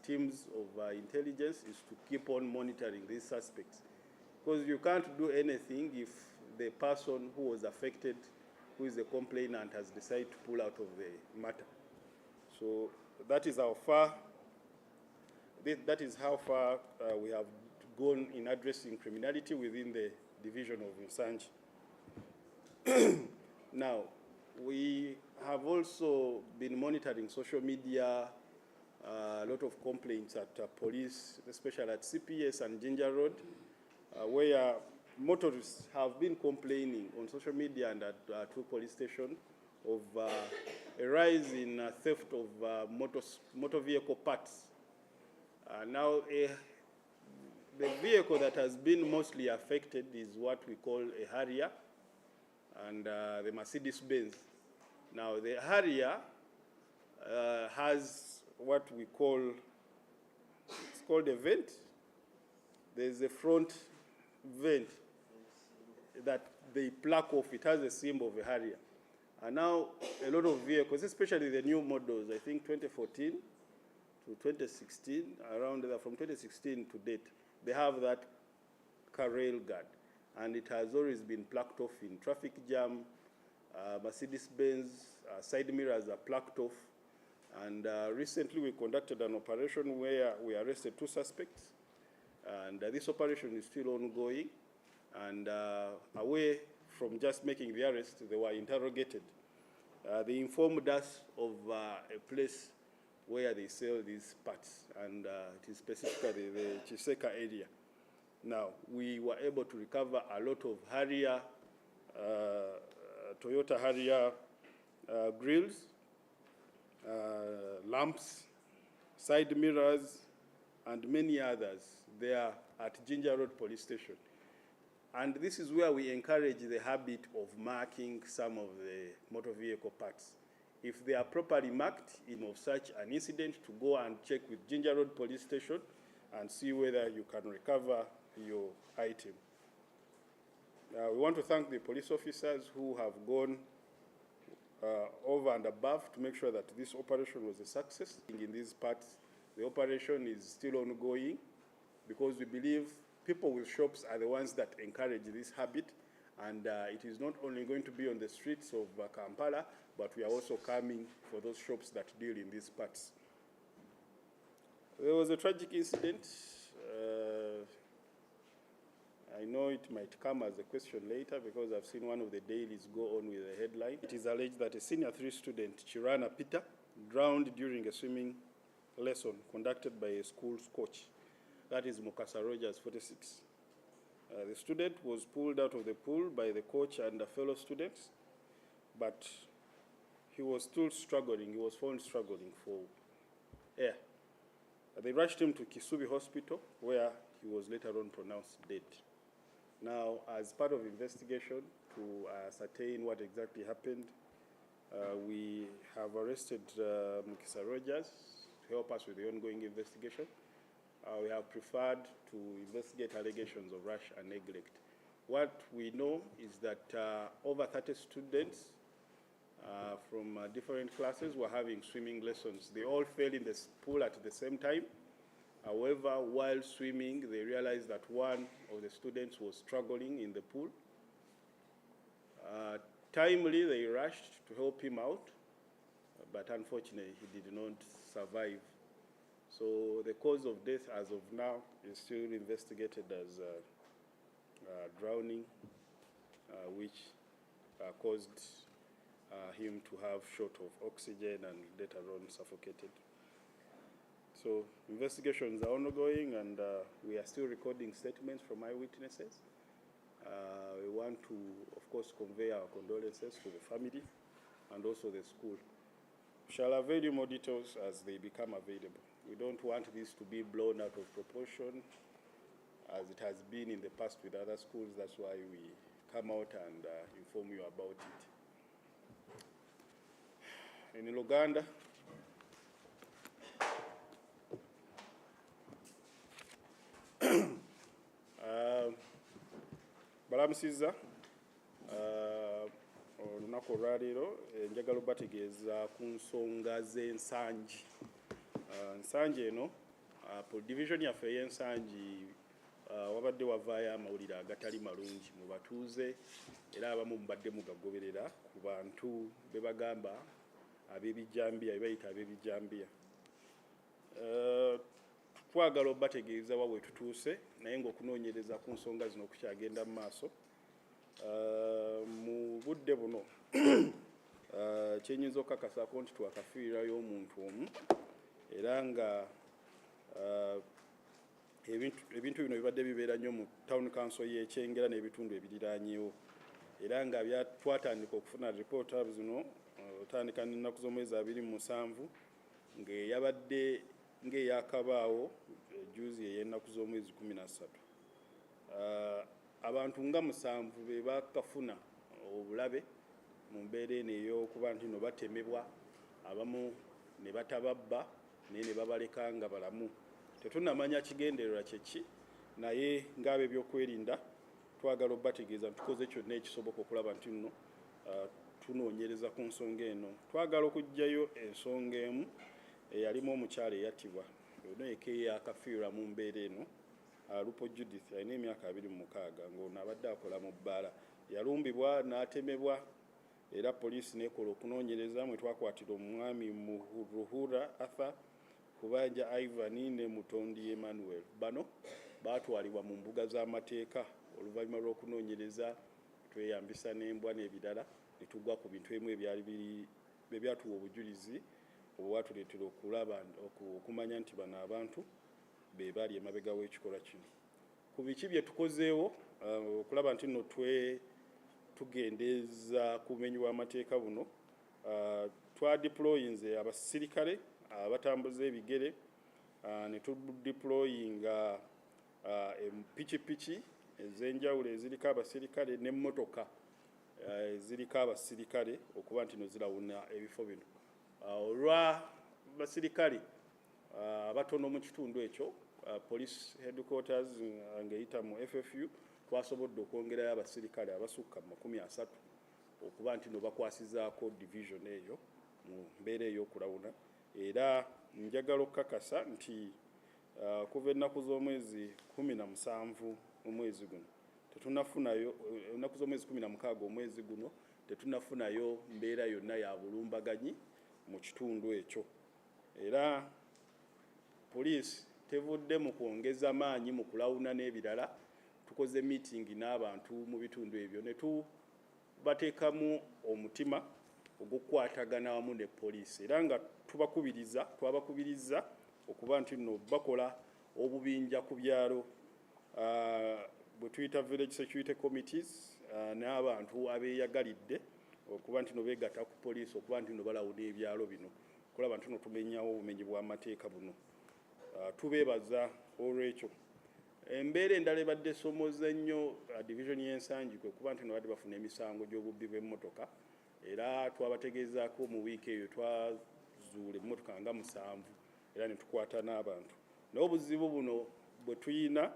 teams of intelligence is to keep on monitoring these suspects. Because you can't do anything if the person who was affected, who is the complainant, has decided to pull out of the matter. So that is how far we have gone in addressing criminality within the division of Nsanji. Now, we have also been monitoring social media, a lot of complaints at police, especially at CPS and Ginger Road, where motorists have been complaining on social media and at two police stations of a rise in theft of motor vehicle parts. Now, the vehicle that has been mostly affected is what we call a Harrier and the Mercedes-Benz. Now, the Harrier has what we call, it's called a vent. There's a front vent that they plug off. It has a symbol of a Harrier. And now a lot of vehicles, especially the new models, I think 2014 to 2016, around there, from 2016 to date, they have that car rail guard. And it has always been plucked off in traffic jam. Mercedes-Benz side mirrors are plucked off. And recently we conducted an operation where we arrested 2 suspects. And this operation is still ongoing. And away from just making the arrest, they were interrogated. They informed us of a place where they sell these parts, and it is specifically the Chiseka area. Now, we were able to recover a lot of Harrier, Toyota Harrier grills, lamps, side mirrors, and many others there at Ginger Road Police Station. And this is where we encourage the habit of marking some of the motor vehicle parts. If they are properly marked of such an incident, to go and check with Ginger Road Police Station and see whether you can recover your item. We want to thank the police officers who have gone over and above to make sure that this operation was a success. In these parts, the operation is still ongoing because we believe people with shops are the ones that encourage this habit, and it is not only going to be on the streets of Kampala, but we are also coming for those shops that deal in these parts. There was a tragic incident. I know it might come as a question later because I've seen one of the dailies go on with a headline. It is alleged that a senior 3 student, Chirana Peter, drowned during a swimming lesson conducted by a school's coach. That is Mukasa Rogers, 46. The student was pulled out of the pool by the coach and fellow students, but he was still struggling. He was found struggling for air. They rushed him to Kisubi Hospital, where he was later on pronounced dead. Now, as part of investigation to ascertain what exactly happened, we have arrested Mukisa Rogers to help us with the ongoing investigation. We have preferred to investigate allegations of rash and neglect. What we know is that over 30 students from different classes were having swimming lessons. They all fell in the pool at the same time. However, while swimming, they realized that one of the students was struggling in the pool. Timely, they rushed to help him out, but unfortunately, he did not survive. So the cause of death as of now is still investigated as drowning, which caused him to have short of oxygen and later on suffocated. So investigations are ongoing, and we are still recording statements from eyewitnesses. We want to, of course, convey our condolences to the family and also the school. We shall avail you more details as they become available. We don't want this to be blown out of proportion as it has been in the past with other schools. That's why we come out and inform you about it. In Luganda, balamusiza olunaku olwaleero njagala obategeeza ku nsonga z'ensangi. Ensangi eno division yaffe ey'ensangi wabadde wavaayo amawulire agatali malungi mu batuuze era abamu mubadde mugagoberera ku bantu be bagamba ab'ebijambiya bayita ab'ebijambiya. Twagala obategeeza wa we tutuuse naye ng'okunoonyereza ku nsonga zino kukyagenda mu maaso. Mu budde buno kyenyinza okukakasako nti twakafiirirayo omuntu omu era nga ebintu bino bibadde bibeera nnyo mu town council y'Ekyengera n'ebitundu ebiriraanyeewo era nga twatandika okufuna ripoota zino otandika n'ennaku z'omwezi 27 ng'eyabadde ng'eyakabaawo juzi ey'ennaku z'omwezi 13. Abantu nga 7 be bakafuna obulabe mu mbeera eno ey'okuba nti no batemebwa, abamu ne batababba naye ne babaleka nga balamu. Tetunnamanya kigendererwa kyeki naye ng'abe ebyokwerinda twagala obategeeza tukoze kyonna ekisoboka okulaba nti nno tunoonyereza ku nsonga eno. Twagala okuggyayo ensonga emu eyalimu omukyala eyattibwa ono eke yakafiirwa mu mbeera eno. Lupo Judith alina emyaka 26 ng'ono abadde akola mu bbaala, yalumbibwa n'atemebwa era poliisi nekola okunoonyereza mwe twakwatira omwami mu Ruhura Arthur, Kubanja Ivan ne Mutondi Emmanuel. Bano baatwalibwa mu mbuga z'amateeka oluvannyuma lw'okunoonyereza tweyambisa n'embwa n'ebirala ne tugwa ku bintu ebimu ebyatuwa obujulizi obwatuleetera okumanya nti bano abantu be bali emabega w'ekikolwa kino. Ku biki bye tukozeewo okulaba nti nno tugendeeza ku bumenyi bw'amateeka buno, twadeployinze abasirikale abatambuza ebigere ne tudeployinga pikipiki ez'enjawulo eziriko abasirikale n'emmotoka eziriko abasirikale okuba nti no zirawuna ebifo bino. Olwa basirikale abatono mu kitundu ekyo, police headquarters ng'eyita mu FFU twasobodde okwongerayo abasirikale abasukka 30 okuba nti no bakwasizaako division eyo mu mbeera ey'okulawuna. Era njagala okukakasa nti kuva ennaku z'omwezi 17 omwezi guno tetunafunayo, ennaku z'omwezi 16 omwezi guno tetunafunayo mbeera yonna ya bulumbaganyi mu kitundu ekyo. Era poliisi tevudde mu kwongeza maanyi mu kulawuna n'ebirala. Tukoze meeting n'abantu mu bitundu ebyo ne tubateekamu omutima ogw'okukwatagana wamu ne poliisi era nga twabakubiriza okuba nti nno bakola obubinja ku byalo bwe tuyita village security committees n'abantu abeeyagalidde okuba nti no beegatta ku poliisi okuba nti no balawuna ebyalo bino okulaba nti no tumenyawo obumenyi bw'amateeka buno. Tubeebaza olw'ekyo. Embeera endala ebadde esomoza ennyo division y'ensangi kwe kuba nti no badde bafuna emisango gy'obubbi bw'emmotoka era twabategeezaako mu wiiki eyo twazuula emmotoka nga 7 era ne tukwata n'abantu. Naye obuzibu buno bwe tuyina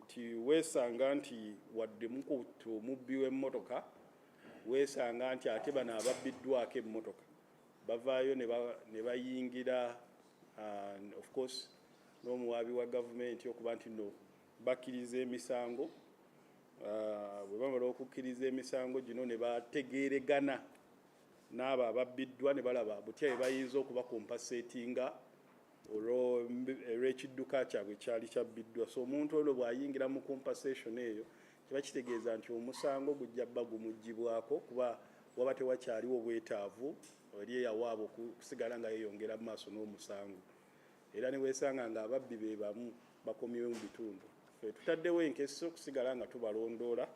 nti weesanga nti wadde mukutte omubbi w'emmotoka weesanga nti ate bano ababbiddwako emmotoka bavaayo ne bayingira of course n'omuwaabi wa gavumenti okuba nti no bakkiriza emisango. Bwe bamala okukkiriza emisango gino ne bategeeregana n'abo ababbiddwa ne balaba butya bwe bayinza okubakompasetinga olw'ekidduka kyabwe kyali kyabbiddwa. So omuntu ono bw'ayingira mu compensation eyo kiba kitegeeza nti omusango gujja bba gumuggibwako kuba waba tewakyaliwo bwetaavu eri eyawaabwe okusigala nga yeeyongera mu maaso n'omusango. Era ne weesanga nga ababbi be bamu bakomyewo mu bitundu. Tutaddewo enkesi okusigala nga tubalondoola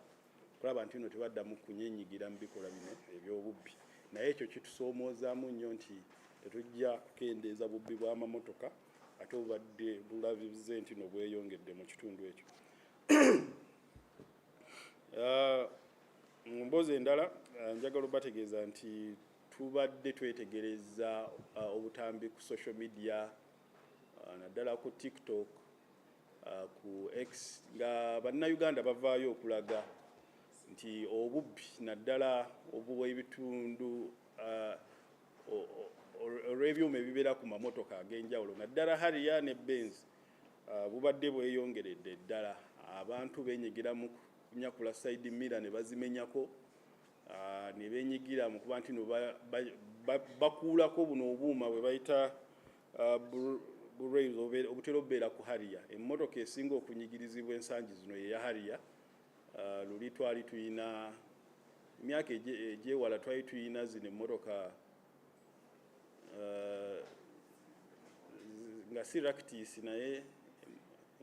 kulaba nti no tebaddamu kunyeenyigira mu bikola bino eby'obubbi. Naye ekyo kitusoomozaamu nnyo nti tetujja kukendeeza bubbi bw'amamotoka ate obadde bulabize nti no bweyongedde mu kitundu ekyo. Mu mboozi endala njagala obategeeza nti tubadde twetegereza obutambi ku social media naddala ku TikTok, ku X nga bannayuganda bavaayo okulaga nti obubbi naddala obw'ebitundu olw'ebyuma ebibeera ku mamotoka ag'enjawulo naddala Harrier ne Benz bubadde bweyongeredde ddala. Abantu benyigira mu kunyakula side mirror ne bazimenyako, ne benyigira mu kuba nti no bakuulako buno obuuma bwe bayita obutera obeera ku hariya. Emmotoka esinga okunyigirizibwa ensangi zino ye ya hariya. Luli twali tuyina emyaka egyewala twali tuyina zino emmotoka nga si Ractis naye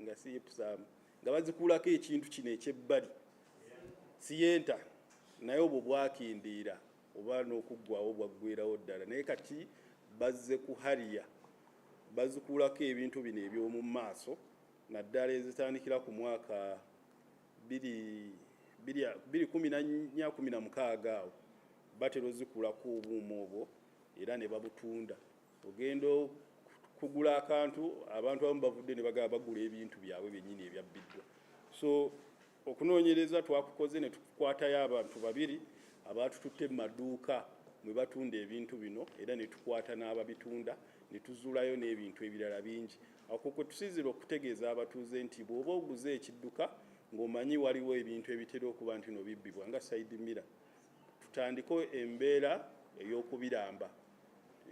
nga si Epsom nga bazikuulako ekintu kino ekyebbali siyenta naye obwo bwakindiira oba n'okuggwawo bwaggweerawo ddala, naye kati bazze ku hariya bazikuulako ebintu bino eby'omu maaso naddala ezitandikira ku mwaka 2014-16 awo batera ozikuulako obuuma obwo era ne babutunda. Ogenda kugula akantu abantu abamu bavudde ne bagaba bagula ebintu byabwe byennyini ebyabbiddwa. So okunoonyereza twakukoze ne tukwatayo abantu babiri abatututte mu maduuka mwe batunda ebintu bino era ne tukwata n'ababitunda ne tuzuulayo n'ebintu ebirala bingi. Ako kwe tusinzira okutegeeza abatuuze nti bw'oba oguze ekidduka ng'omanyi waliwo ebintu ebitera okuba nti no bibbibwa nga side mirror, tutandiko embeera ey'okubiramba.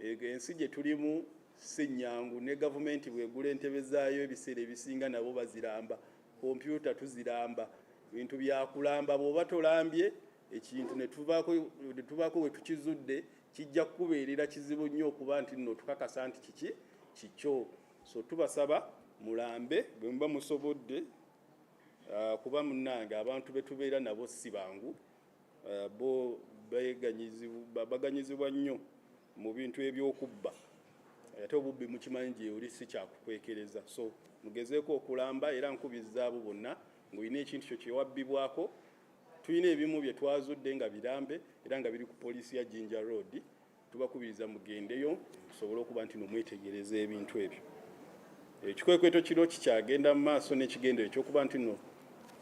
Ensi gye tulimu si nnyangu ne gavumenti bw'egula entebe zaayo ebiseera ebisinga nabo baziramba, kompyuta tuziramba, bintu byakulamba. Bw'oba tolambye ekintu ne tuvaako we tukizudde kijja kukubeerera kizibu nnyo okuba nti nno tukakasa nti kiki kikyo. So tubasaba mulambe bwe muba musobodde, kuba munnange abantu be tubeera nabo si bangu, bo baganyizibwa nnyo mu bintu eby'okubba, ate obubbi mukimanyi gye oli si kyakukwekereza. So mugezeeko okulamba era nkubizza abo bonna ng'olina ekintu kyo kyewabbibwako. Tulina ebimu bye twazudde nga birambe era nga biri ku poliisi ya Jinja Road. Tubakubiriza mugendeyo tusobole okuba nti nomwetegereza ebintu ebyo. Ekikwekweto kino kikyagenda mu maaso n'ekigendero ekyokuba nti no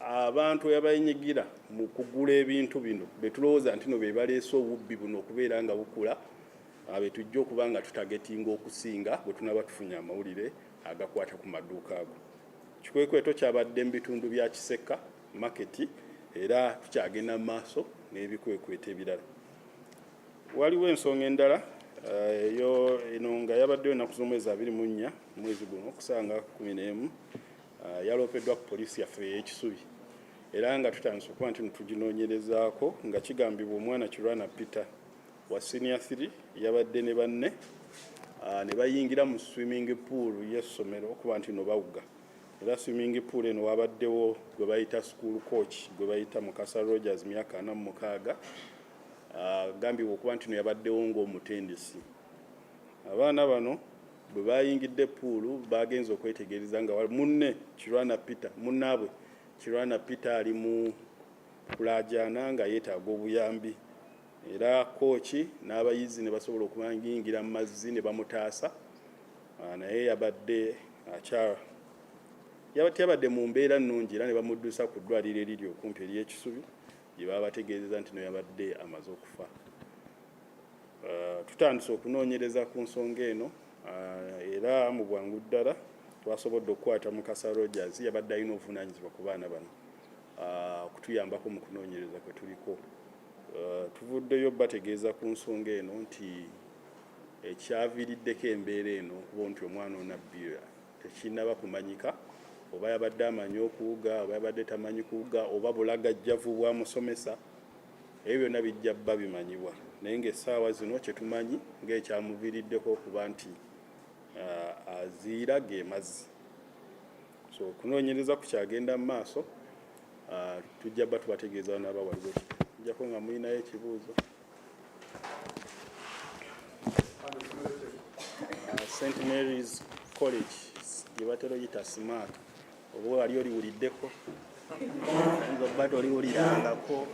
abantu abayenyigira mu kugula ebintu bino betulowooza nti no be baleese obubbi buno okubeera nga bukula, abe tujja okuba nga tutagetinga okusinga bwe tunaba tufunye amawulire agakwata ku maduuka ago. Kikwekweto kyabadde mu bitundu bya Kiseka maketi era tukyagenda mu maaso n'ebikwekweto ebirala. Waliwo ensonga endala eno nga yabaddeyo ennaku z'omwezi 24 mwezi guno okusanga 11 yalopeddwa ku poliisi yaffe ey'Ekisubi era nga tutandise okuba nti tuginoonyerezaako nga kigambibwa omwana Kirwana Peter wa senior 3 yabadde ne banne ne bayingira mu swimming pool y'essomero okuba nti no bawuga. Era swimming pool eno wabaddewo gwe bayita school coach gwe bayita Mukasa Rogers myaka 46, gambibwa okuba nti no yabaddewo ng'omutendesi. Abaana bano bwe bayingidde pool bagenza okwetegereza nga munne Kirwana Peter munnaabwe Kirwana Peter ali mu kulaajana nga yeetaaga obuyambi, era kooki n'abayizi ne basobola okuyingira mu mazzi ne bamutaasa, naye yabadde yabadde mu mbeera nnungi era ne bamuddusa ku ddwaliro eriri okumpi ery'Ekisubi gye baba bategeezeza nti no yabadde amaze okufa. Tutandise okunoonyereza ku nsonga eno era mu bwangu ddala twasobodde okukwata Mukasa Rogers yabadde alina obuvunaanyizibwa ku baana bano okutuyambako mu kunoonyereza kwe tuliko. Tuvuddeyo bategeeza ku nsonga eno nti ekyaviiriddeko embeera eno okuba nti omwana onabbiira tekinnaba kumanyika, oba yabadde amanyi okuwuga oba yabadde tamanyi kuwuga oba bulagajjavu bwamusomesa, ebyo byonna bijja bba bimanyibwa. Naye ng'essaawa zino kye tumanyi ng'ekyamuviiriddeko okuba nti aziira ge mazzi. So okunoonyereza ku kyagenda mu maaso, tujja bba tubategeeza n'aba waliwo njako nga mulinayo ekibuuzo. St. Mary's College gye batera oyita SMART, oba wali oliwuliddeko nzo bba toliwulirangako